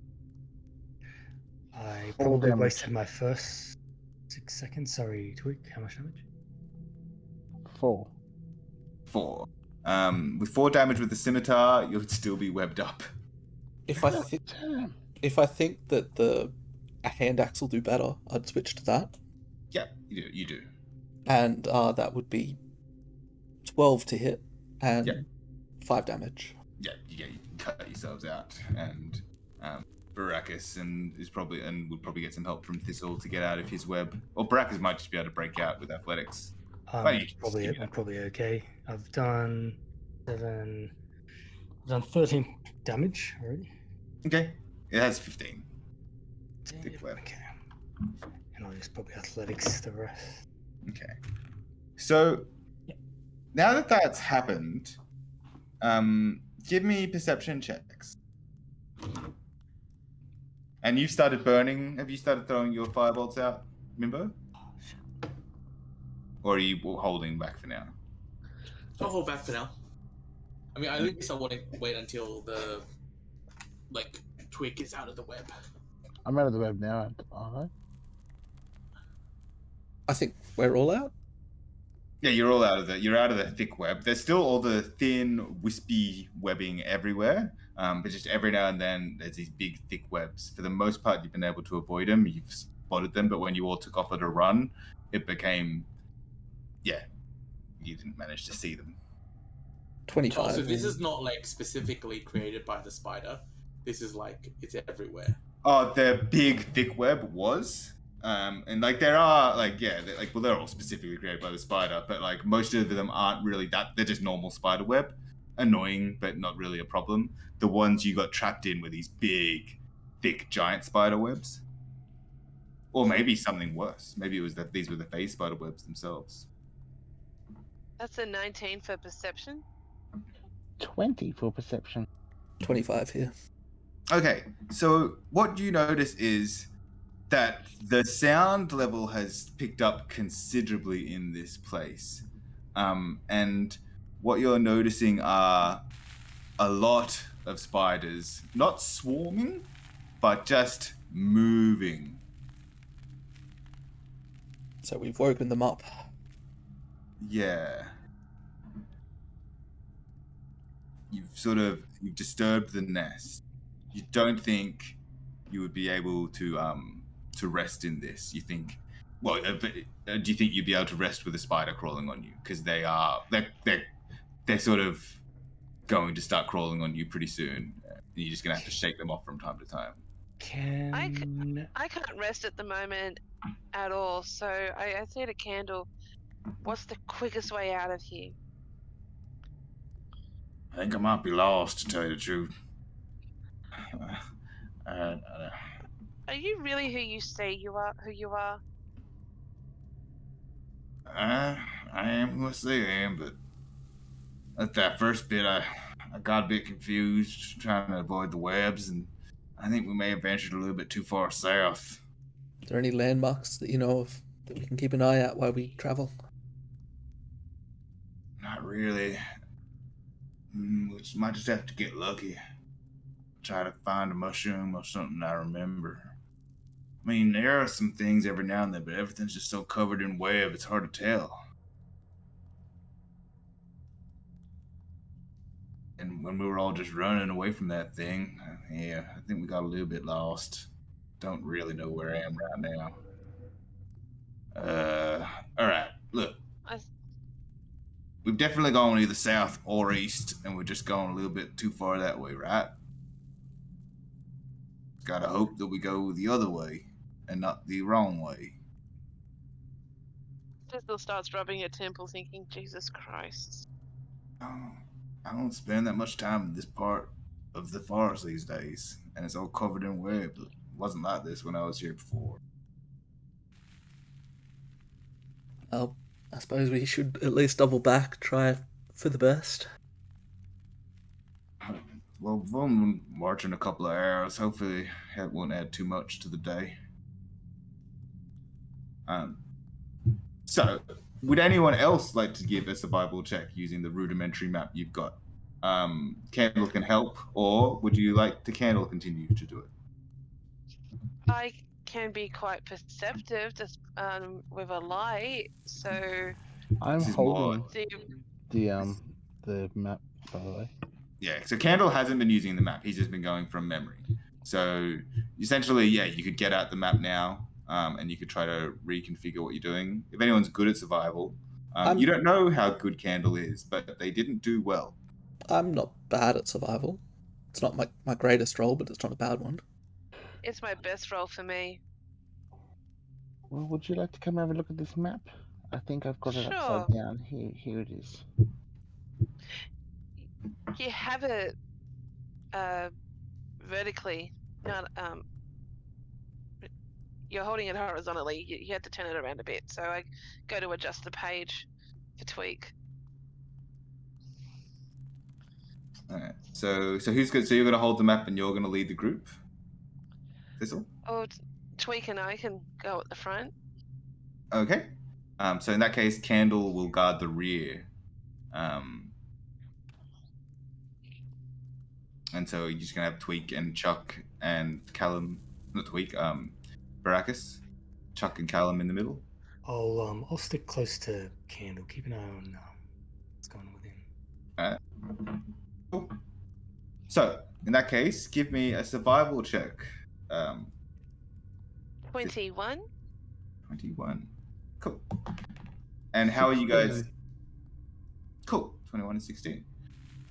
I Full probably damage. wasted my first 6 seconds. Sorry, Twig. How much damage? 4. 4. With 4 damage with the scimitar, you'll still be webbed up. If I think Damn. that a hand axe will do better, I'd switch to that, Yeah, you do. and that would be 12 to hit and Yeah. 5 damage. Yeah, you cut yourselves out, and Baracus would probably get some help from Thistle to get out of his web. Or Baracus might just be able to break out with athletics. Why don't you just Probably give me I'm that? probably okay. I've done 13 damage already. Okay, it has 15. Thick web. Okay. And I'll just probably athletics the rest. Okay. So now that that's happened, give me perception checks. And you've started burning. Have you started throwing your firebolts out, Mimbo? Or are you holding back for now? I'll hold back for now. I mean, at least I want to wait until the twig is out of the web. I'm out of the web now, aren't I? I think we're all out. Yeah, you're all out of the thick web. There's still all the thin, wispy webbing everywhere, but just every now and then there's these big, thick webs. For the most part, you've been able to avoid them. You've spotted them, but when you all took off at a run, it became, you didn't manage to see them. 25. Oh, so this is not specifically created by the spider. This is it's everywhere. Oh, the big, thick web was. And there are they're all specifically created by the spider, but most of them aren't really that. They're just normal spider web, annoying but not really a problem. The ones you got trapped in were these big, thick, giant spider webs, or maybe something worse. Maybe it was that these were the phase spider webs themselves. That's a 19 for perception. 20 for perception. 25 here. Okay, so what you notice is that the sound level has picked up considerably in this place. And what you're noticing are a lot of spiders, not swarming, but just moving. So we've woken them up. Yeah. You've disturbed the nest. You don't think you would be able to rest in this. You think, do you think you'd be able to rest with a spider crawling on you? Because they're sort of going to start crawling on you pretty soon. And you're just gonna have to shake them off from time to time. I can't rest at the moment at all, so I need a candle. What's the quickest way out of here? I think I might be lost, to tell you the truth. Are you really who you say you are? Who you are? I am who I say I am, but at that first bit, I I got a bit confused trying to avoid the webs, and I think we may have ventured a little bit too far south. Are there any landmarks that you know of that we can keep an eye out while we travel? Not really. We might just have to get lucky. Try to find a mushroom or something I remember. I mean, there are some things every now and then, but everything's just so covered in web, it's hard to tell. And when we were all just running away from that thing, yeah, I think we got a little bit lost. Don't really know where I am right now. Alright, look. We've definitely gone either south or east, and we're just going a little bit too far that way, right? Gotta hope that we go the other way, and not the wrong way. Crystal starts rubbing her temple, thinking, Jesus Christ. Oh, I don't spend that much time in this part of the forest these days, and it's all covered in web. It wasn't like this when I was here before. Well, I suppose we should at least double back, try for the best. Well, we've only been marching a couple of hours. Hopefully it won't add too much to the day. So, would anyone else like to give a survival check using the rudimentary map you've got? Candle can help, or would you like the Candle continue to do it? I can be quite perceptive just with a light, so I'm This is holding the the map, by the way. Yeah, so Candle hasn't been using the map. He's just been going from memory. So essentially, yeah, you could get out the map now, and you could try to reconfigure what you're doing. If anyone's good at survival, you don't know how good Candle is, but they didn't do well. I'm not bad at survival. It's not my greatest role, but it's not a bad one. it's my best role for me. Well, would you like to come have a look at this map? I think I've got it Sure. upside down. Here it is. You have it vertically, not you're holding it horizontally. You have to turn it around a bit. So I go to adjust the page to tweak. All right. So who's good? So you're gonna hold the map, and you're gonna lead the group. Thistle. Oh, tweak and I can go at the front. Okay. So in that case, Candle will guard the rear. And so you're just gonna have Tweak and Chuck and Callum, not Tweak, Baracus, Chuck and Callum in the middle. I'll stick close to Candle. Keep an eye on what's going on with him. Alright. Cool. So in that case, give me a survival check. 21. 21. Cool. And how are you guys? Cool. 21 and 16.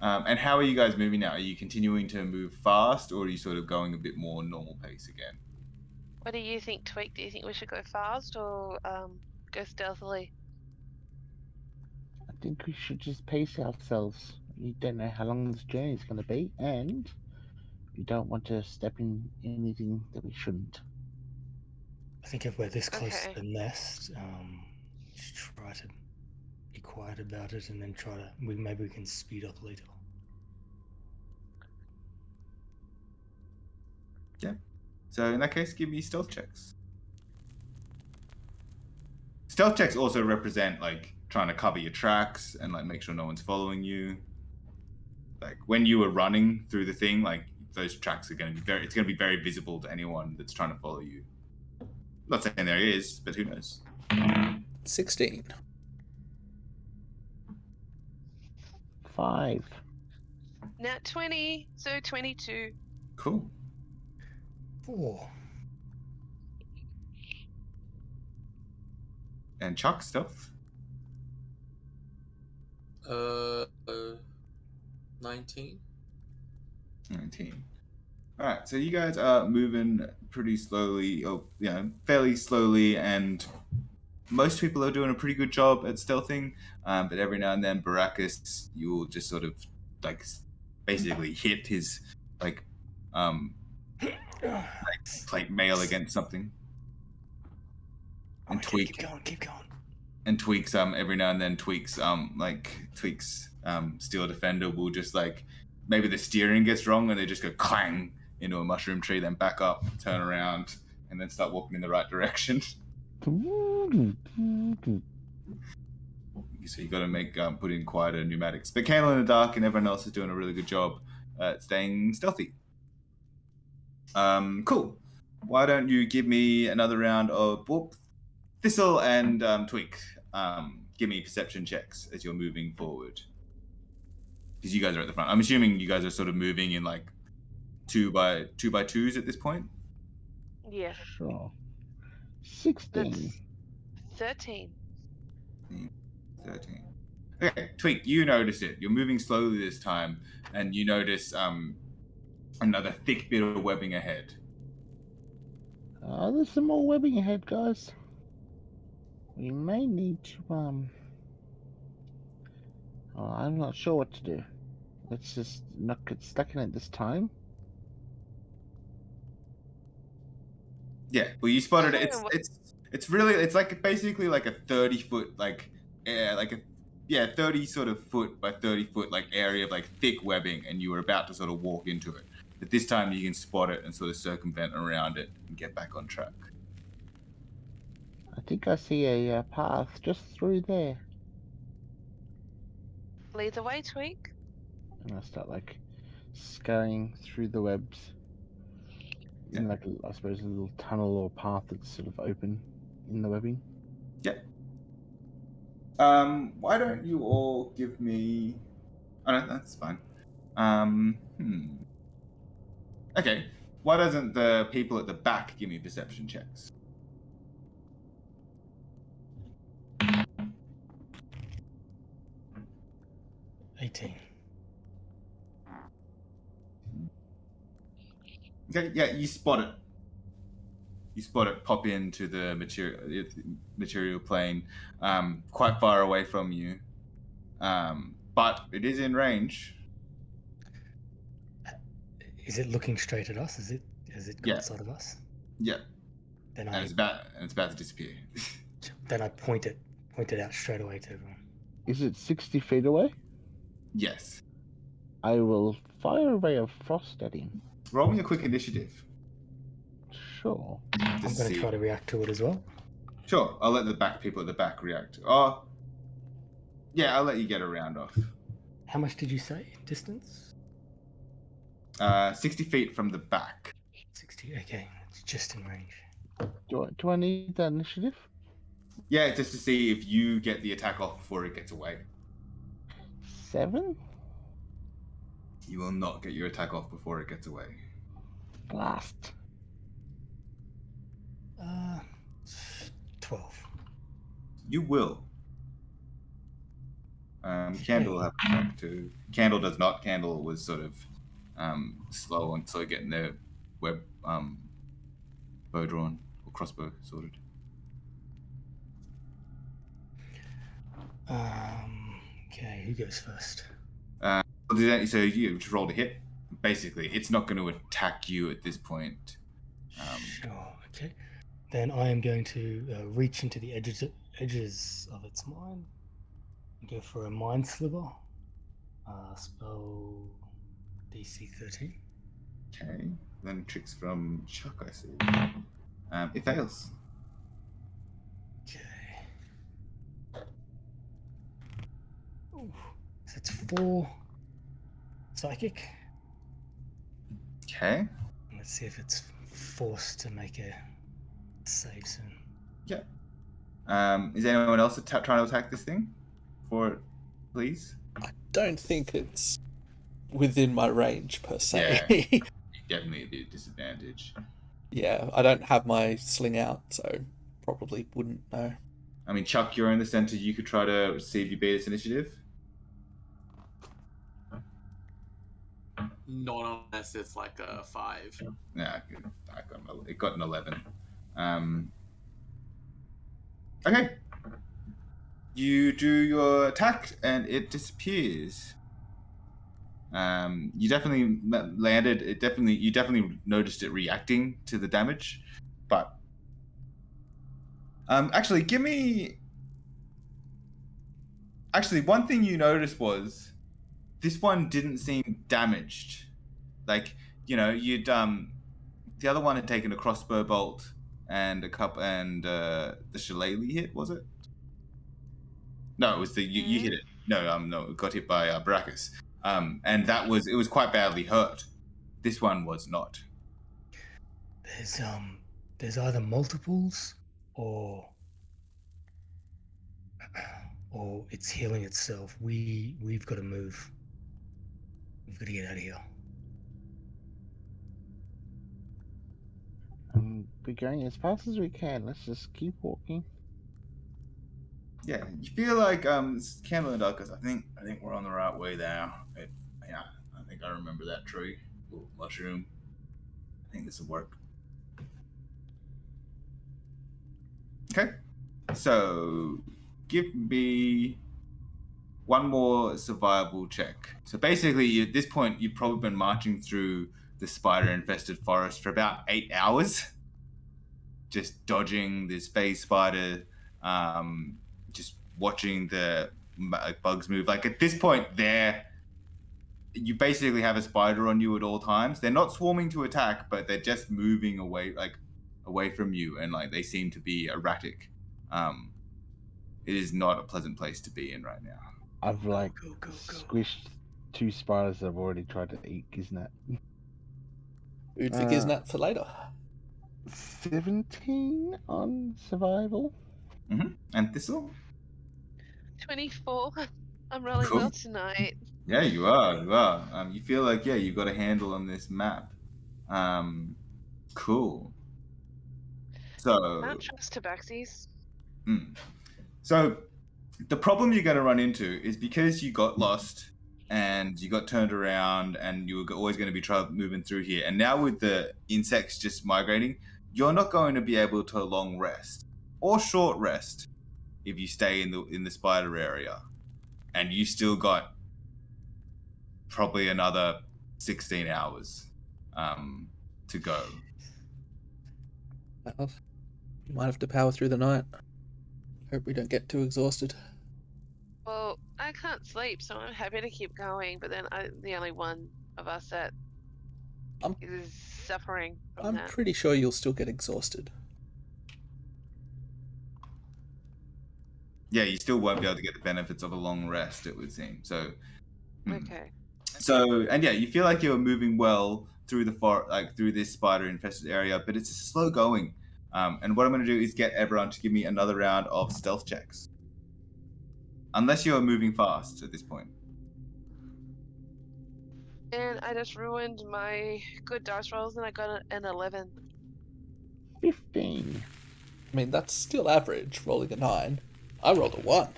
And how are you guys moving now? Are you continuing to move fast, or are you sort of going a bit more normal pace again? What do you think, Tweak? Do you think we should go fast or go stealthily? I think we should just pace ourselves. You don't know how long this journey is going to be, and you don't want to step in anything that we shouldn't. I think if we're this close Okay. to the nest, just try to be quiet about it, and then maybe we can speed up later. Yeah. So in that case, give me stealth checks. Stealth checks also represent like trying to cover your tracks and like make sure no one's following you. Like when you were running through the thing, like those tracks are going to be it's going to be very visible to anyone that's trying to follow you. Not saying there is, but who knows? 16. 5. Nat 20, so 22. Cool. 4. And Chuck stealth. 19. 19. All right, so you guys are moving pretty slowly, fairly slowly, and most people are doing a pretty good job at stealthing, but every now and then, Baracus, you'll just sort of, like, basically hit his, mail against something. And Tweak. Keep going. And Tweaks, every now and then, Tweaks, Steel Defender will just, maybe the steering gets wrong and they just go clang into a mushroom tree, then back up, turn around, and then start walking in the right direction. So you got to make put in quieter pneumatics. But Candle in the Dark and everyone else is doing a really good job at staying stealthy. Cool. Why don't you give me another round of Thistle and Tweak? Give me perception checks as you're moving forward. Because you guys are at the front. I'm assuming you guys are sort of moving in like 2 by 2s at this point. Yeah. Sure. 16. That's 13. 13. Okay, Tweak, you notice it. You're moving slowly this time, and you notice another thick bit of webbing ahead. There's some more webbing ahead, guys. We may need to, I'm not sure what to do. Let's just not get stuck in it this time. Yeah, well, you spotted it. Yeah, It's really, it's like basically like a 30-foot, like a 30 sort of foot by 30 foot like area of like thick webbing, and you were about to sort of walk into it. But this time you can spot it and sort of circumvent around it and get back on track. I think I see a path just through there. Lead the way, Tweak. And I start like scurrying through the webs. In like, I suppose, a little tunnel or path that's sort of open in the webbing. Yeah. Why don't you all give me... Oh, no, that's fine. Okay. Why doesn't the people at the back give me perception checks? Okay, yeah, you spot it. You spot it pop into the material plane, quite far away from you. But it is in range. Is it looking straight at us? Has it got sight of us? Yeah. Then it's about to disappear. Then I point it out straight away to everyone. Is it 60 feet away? Yes. I will fire a ray of frost at him. Roll me a quick initiative. Sure. I'm going to try to react to it as well. Sure, I'll let the people at the back react. Oh, yeah, I'll let you get a round off. How much did you say? Distance? 60 feet from the back. 60, okay. It's just in range. Do I need that initiative? Yeah, just to see if you get the attack off before it gets away. 7? You will not get your attack off before it gets away. Blast. 12. You will. Candle will have to talk to. Candle does not. Candle was sort of slow until getting their bow drawn or crossbow sorted. Okay, who goes first? So you just rolled a hit. Basically, it's not going to attack you at this point. Sure. Okay. Then I am going to reach into the edges of its mind and go for a mind sliver. Spell DC 13. Okay. Then tricks from Chuck, I see. It fails. Okay. Ooh. So it's 4 psychic. Okay. Let's see if it's forced to make a save soon. Yeah. Is anyone else trying to attack this thing? Please? I don't think it's within my range per se. Yeah. Definitely a bit of disadvantage. Yeah, I don't have my sling out, so probably wouldn't know. I mean, Chuck, you're in the center. You could try to see if you beat its initiative. Not unless it's like a 5. Yeah, it got an 11. Okay. You do your attack and it disappears. You definitely landed. You definitely noticed it reacting to the damage, but actually, one thing you noticed was this one didn't seem damaged. Like, you'd the other one had taken a crossbow bolt and the shillelagh hit, was it? No, it was you hit it. No, it got hit by Brachus. And it was quite badly hurt. This one was not. There's either multiples or it's healing itself. We've got to move. We've got to get out of here. We're going as fast as we can. Let's just keep walking. Yeah, you feel like it's Candle and Darkness. I think we're on the right way now. I think I remember that tree, little mushroom. I think this will work. Okay, so give me one more survival check. So basically, at this point, you've probably been marching through the spider-infested forest for about 8 hours, just dodging this phase spider, just watching the bugs move. Like at this point, you basically have a spider on you at all times. They're not swarming to attack, but they're just moving away from you, and like they seem to be erratic. It is not a pleasant place to be in right now. I've squished 2 spiders I've already tried to eat Giznat. Food for Giznat for later. 17 on survival. Mm-hmm. And Thistle? 24. I'm rolling Cool. well tonight. Yeah, you are. You feel like, you've got a handle on this map. Cool. So... Can't trust tabaxis. So, the problem you're going to run into is because you got lost and you got turned around and you were always going to be moving through here. And now with the insects just migrating, you're not going to be able to long rest or short rest if you stay in the spider area. And you still got probably another 16 hours to go. Well, you might have to power through the night. Hope we don't get too exhausted. Well, I can't sleep, so I'm happy to keep going, but then I'm the only one of us that is suffering from I'm that. pretty sure you'll still get exhausted. Yeah, you still won't be able to get the benefits of a long rest, it would seem. So, Okay. So, and you feel like you're moving well through through this spider-infested area, but it's slow going. And what I'm going to do is get everyone to give me another round of stealth checks. Unless you're moving fast at this point. And I just ruined my good dice rolls and I got an 11. 15. I mean, that's still average, rolling a 9. I rolled a 1.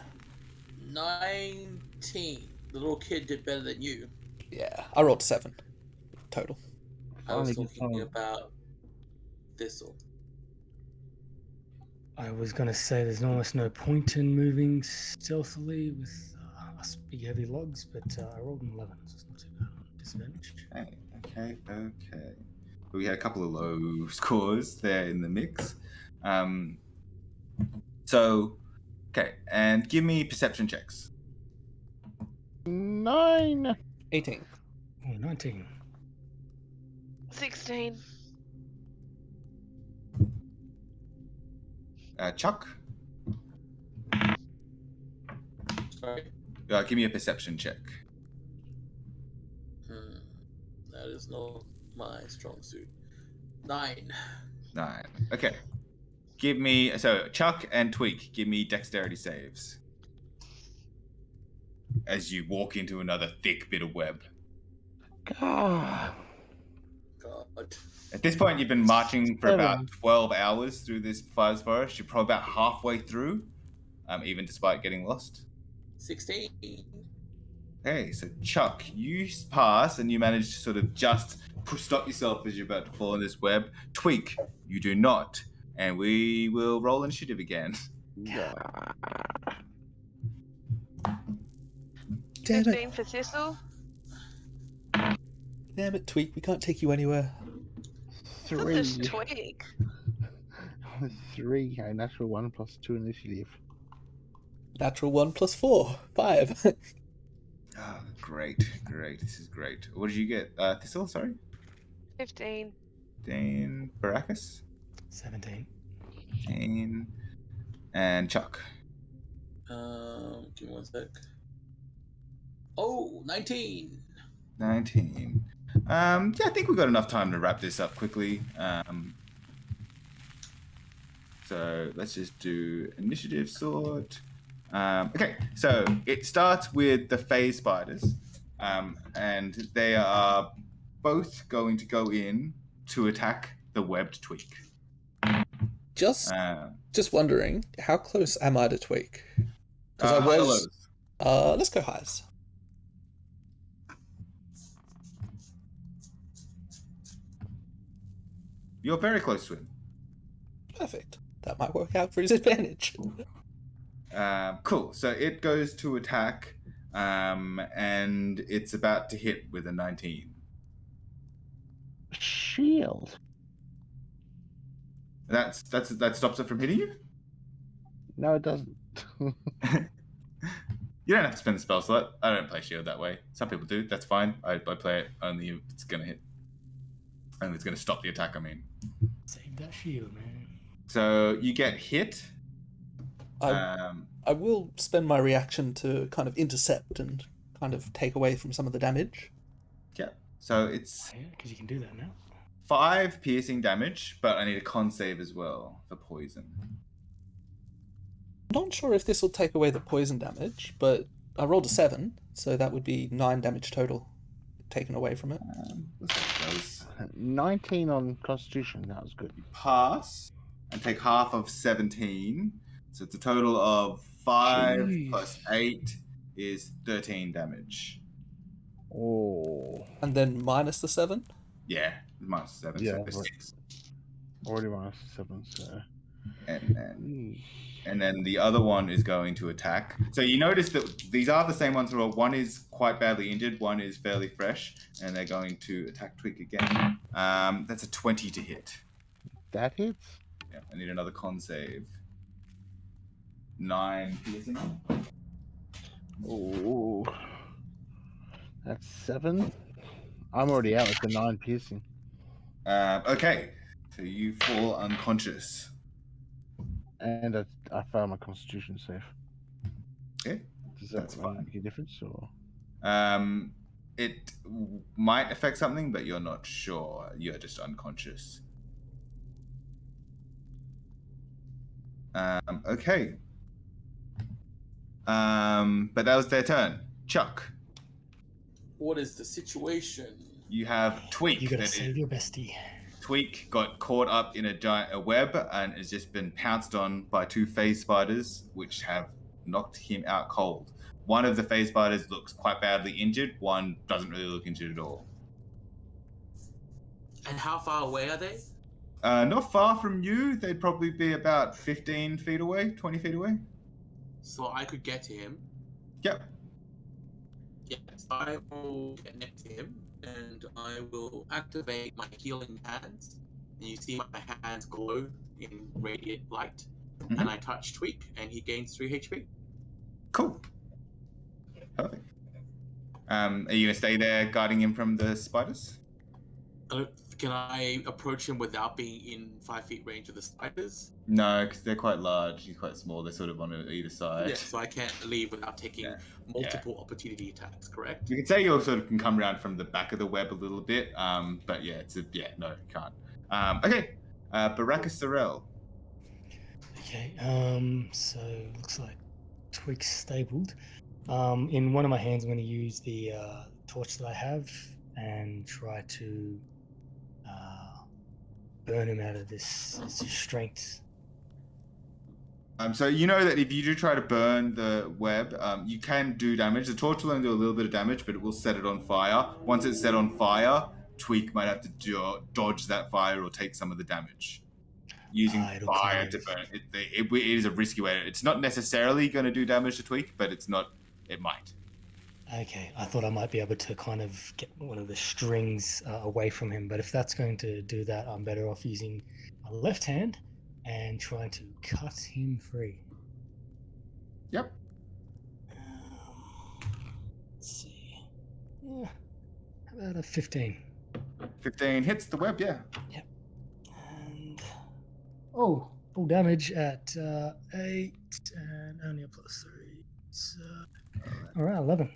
19. The little kid did better than you. Yeah, I rolled 7 total. I was Finally talking about Thistle. I was going to say there's almost no point in moving stealthily with us big heavy logs, but I rolled an 11, so it's not too bad on disadvantage. Okay. We had a couple of low scores there in the mix. Okay, and give me perception checks. 9. 18. Oh, 19. 16. Chuck, Sorry. give me a perception check. That is not my strong suit. 9. 9. Okay. Chuck and Tweak, give me dexterity saves. As you walk into another thick bit of web. God. At this point, you've been marching for about 12 hours through this fire's forest. You're probably about halfway through, even despite getting lost. 16. Okay, so Chuck, you pass and you manage to sort of just stop yourself as you're about to fall in this web. Tweak, you do not. And we will roll initiative again. Damn 15 it. for Thistle. Damn it, Tweak, we can't take you anywhere. 3. This is Twig. 3. A natural 1 plus 2 initiative. Natural 1 plus 4. 5. Ah, great. This is great. What did you get? Thistle, sorry? 15. Dane, Baracus, 17. 15, and Chuck. Give me one sec. Oh, 19. 19. Yeah, I think we've got enough time to wrap this up quickly. So let's just do initiative sort. Okay, so it starts with the phase spiders, and they are both going to go in to attack the webbed tweak. Just wondering, how close am I to Tweak? Because I high or was. lows? Let's go highs. You're very close to him. Perfect. That might work out for his advantage. Cool. So it goes to attack, and it's about to hit with a 19. Shield. That stops it from hitting you? No, it doesn't. You don't have to spend the spell slot. I don't play shield that way. Some people do. That's fine. I play it only if it's gonna hit. Only if it's gonna stop the attack, I mean. Save that shield, man. So you get hit. I will spend my reaction to kind of intercept and kind of take away from some of the damage. Yeah. So it's Yeah, because you can do that now. 5 piercing damage, but I need a con save as well for poison. Not sure if this will take away the poison damage, but I rolled a 7, so that would be 9 damage total taken away from it. Let's see how it goes. 19 on Constitution. That was good. You pass and take half of 17. So it's a total of 5 Jeez. plus 8 is 13 damage. Oh. And then minus the 7? Yeah, minus 7, Yeah, so right. 6. Already minus 7, so. And then the other one is going to attack. So you notice that these are the same ones. One is quite badly injured, one is fairly fresh, and they're going to attack Tweak again. That's a 20 to hit. That hits? Yeah, I need another con save. 9 piercing. Oh. That's 7. I'm already out with the 9 piercing. Okay, so you fall unconscious. And I failed my Constitution save. Okay, Does that that's fine. make a difference? Or? It might affect something, but you're not sure. You're just unconscious. Okay. But that was their turn. Chuck, What is the situation? you have Tweak. You gotta that save is- your bestie. Tweak got caught up in a web and has just been pounced on by 2 phase spiders, which have knocked him out cold. One of the phase spiders looks quite badly injured. One doesn't really look injured at all. And how far away are they? Not far from you. They'd probably be about 15 feet away, 20 feet away. So I could get to him. Yep. Yes, I will get next to him and I will activate my healing hands. And you see my hands glow in radiant light. Mhm. And I touch Tweak and he gains 3 HP. Cool. Perfect. Are you gonna stay there guarding him from the spiders? Can I approach him without being in 5 feet range of the spiders? No, because they're quite large. He's quite small. They're sort of on either side. Yeah, so I can't leave without taking Yeah. multiple opportunity attacks, correct? You can say you sort of can come around from the back of the web a little bit. But yeah, no, you can't. Okay. Baracus Sorrel. Okay, so looks like Twig's stabled. In one of my hands, I'm going to use the torch that I have and try to burn him out of this strength. So you know that if you do try to burn the web, you can do damage. The torch will only do a little bit of damage, but it will set it on fire. Once it's set on fire, Tweak might have to dodge that fire or take some of the damage. Using It'll fire kind to of- burn it is a risky way. It's not necessarily going to do damage to Tweak, but it might. Okay, I thought I might be able to kind of get one of the strings away from him, but if that's going to do that, I'm better off using my left hand and trying to cut him free. Yep. Let's see. How about a 15? 15 hits the web, yeah. Yep. And full damage at 8 and only a +3. So, all right, 11.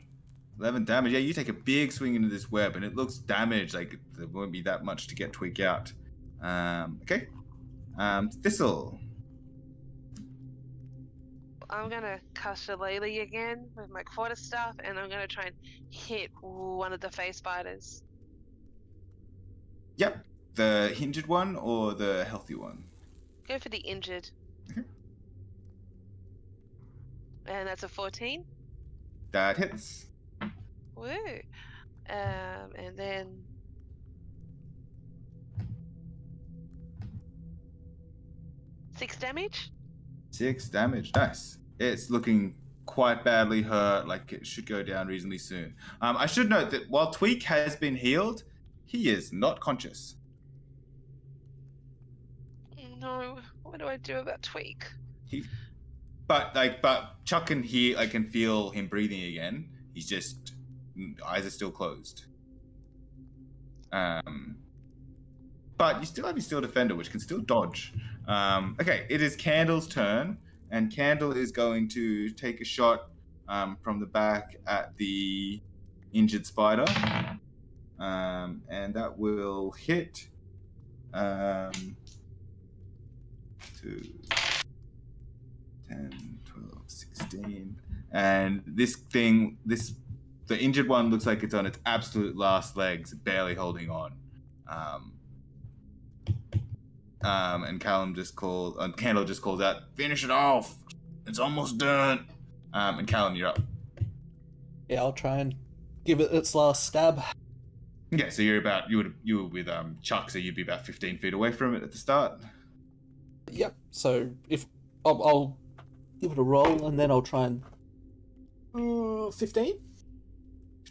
11 damage. Yeah, you take a big swing into this web, and it looks damaged. Like there won't be that much to get Twig out. Okay. Thistle. I'm gonna cast Shillelagh again with my quarterstaff, and I'm gonna try and hit one of the face spiders. Yep. The injured one or the healthy one? Go for the injured. Okay. And that's a 14. That hits. Woo. And then six damage. 6 damage. Nice. It's looking quite badly hurt, like it should go down reasonably soon. I should note that while Tweak has been healed, he is not conscious. No, what do I do about Tweak? But Chuck can hear, I can feel him breathing again. He's just, eyes are still closed. But you still have your Steel Defender, which can still dodge. Okay, it is Candle's turn, and Candle is going to take a shot from the back at the injured spider. And that will hit 2, 10, 12, 16. And the injured one looks like it's on its absolute last legs, barely holding on. And Candle just calls out, "Finish it off! It's almost done." And Callum, you're up. Yeah, I'll try and give it its last stab. Yeah, so you were with Chuck, so you'd be about 15 feet away from it at the start. Yep. So if I'll give it a roll, and then I'll try and 15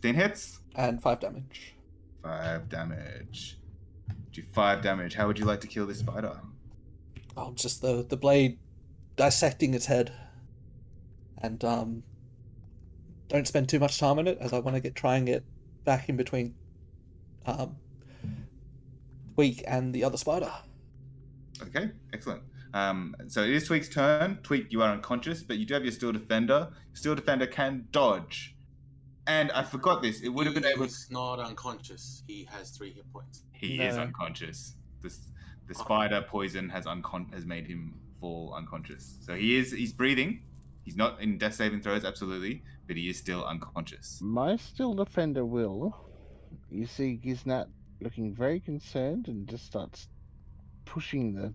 15 hits and 5 damage. 5 damage. Do 5 damage. How would you like to kill this spider? Oh, just the blade dissecting its head, and don't spend too much time on it, as I want to try and get back in between Tweak and the other spider. Okay, excellent. So it is Tweak's turn. Tweak, you are unconscious, but you do have your Steel Defender. Steel Defender can dodge. And I forgot this. It would have been able to... He's not unconscious. He has 3 hit points. He is unconscious. The spider poison has made him fall unconscious. So he's breathing. He's not in death saving throws, absolutely, but he is still unconscious. My Steel Defender will. You see Giznat looking very concerned and just starts pushing the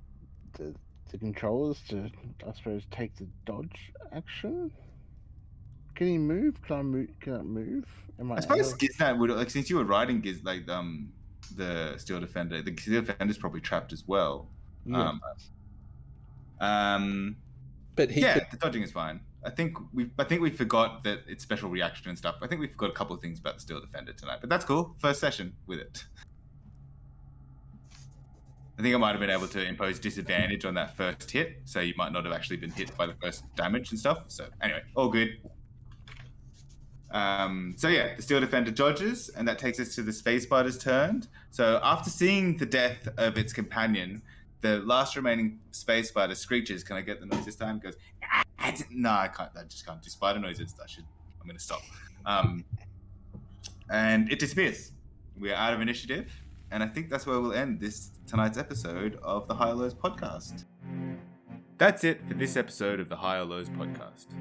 controllers to, I suppose, take the dodge action. Can he move? Can I move? I suppose Giznat would, like, since you were riding the Steel Defender, the Steel Defender's probably trapped as well. Yeah. But the dodging is fine. I think we forgot that it's special reaction and stuff. I think we forgot a couple of things about the Steel Defender tonight, but that's cool. First session with it. I think I might have been able to impose disadvantage on that first hit, so you might not have actually been hit by the first damage and stuff. So anyway, all good. So yeah, the Steel Defender dodges, and that takes us to the Space Spider's turn. So after seeing the death of its companion, the last remaining Space Spider screeches. Can I get the noise this time? Goes, no, I can't. I just can't do spider noises. I'm going to stop. And it disappears. We are out of initiative, and I think that's where we'll end tonight's episode of the High Lows podcast. That's it for this episode of the High Lows podcast.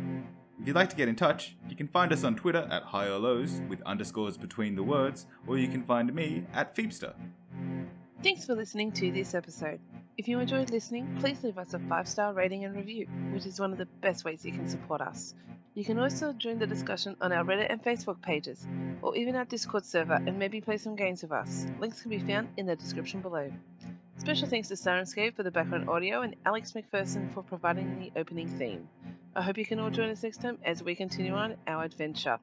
If you'd like to get in touch, you can find us on Twitter at Higher Lows with underscores between the words, or you can find me at Phoebster. Thanks for listening to this episode. If you enjoyed listening, please leave us a 5-star rating and review, which is one of the best ways you can support us. You can also join the discussion on our Reddit and Facebook pages, or even our Discord server, and maybe play some games with us. Links can be found in the description below. Special thanks to Sirenscape for the background audio and Alex McPherson for providing the opening theme. I hope you can all join us next time as we continue on our adventure.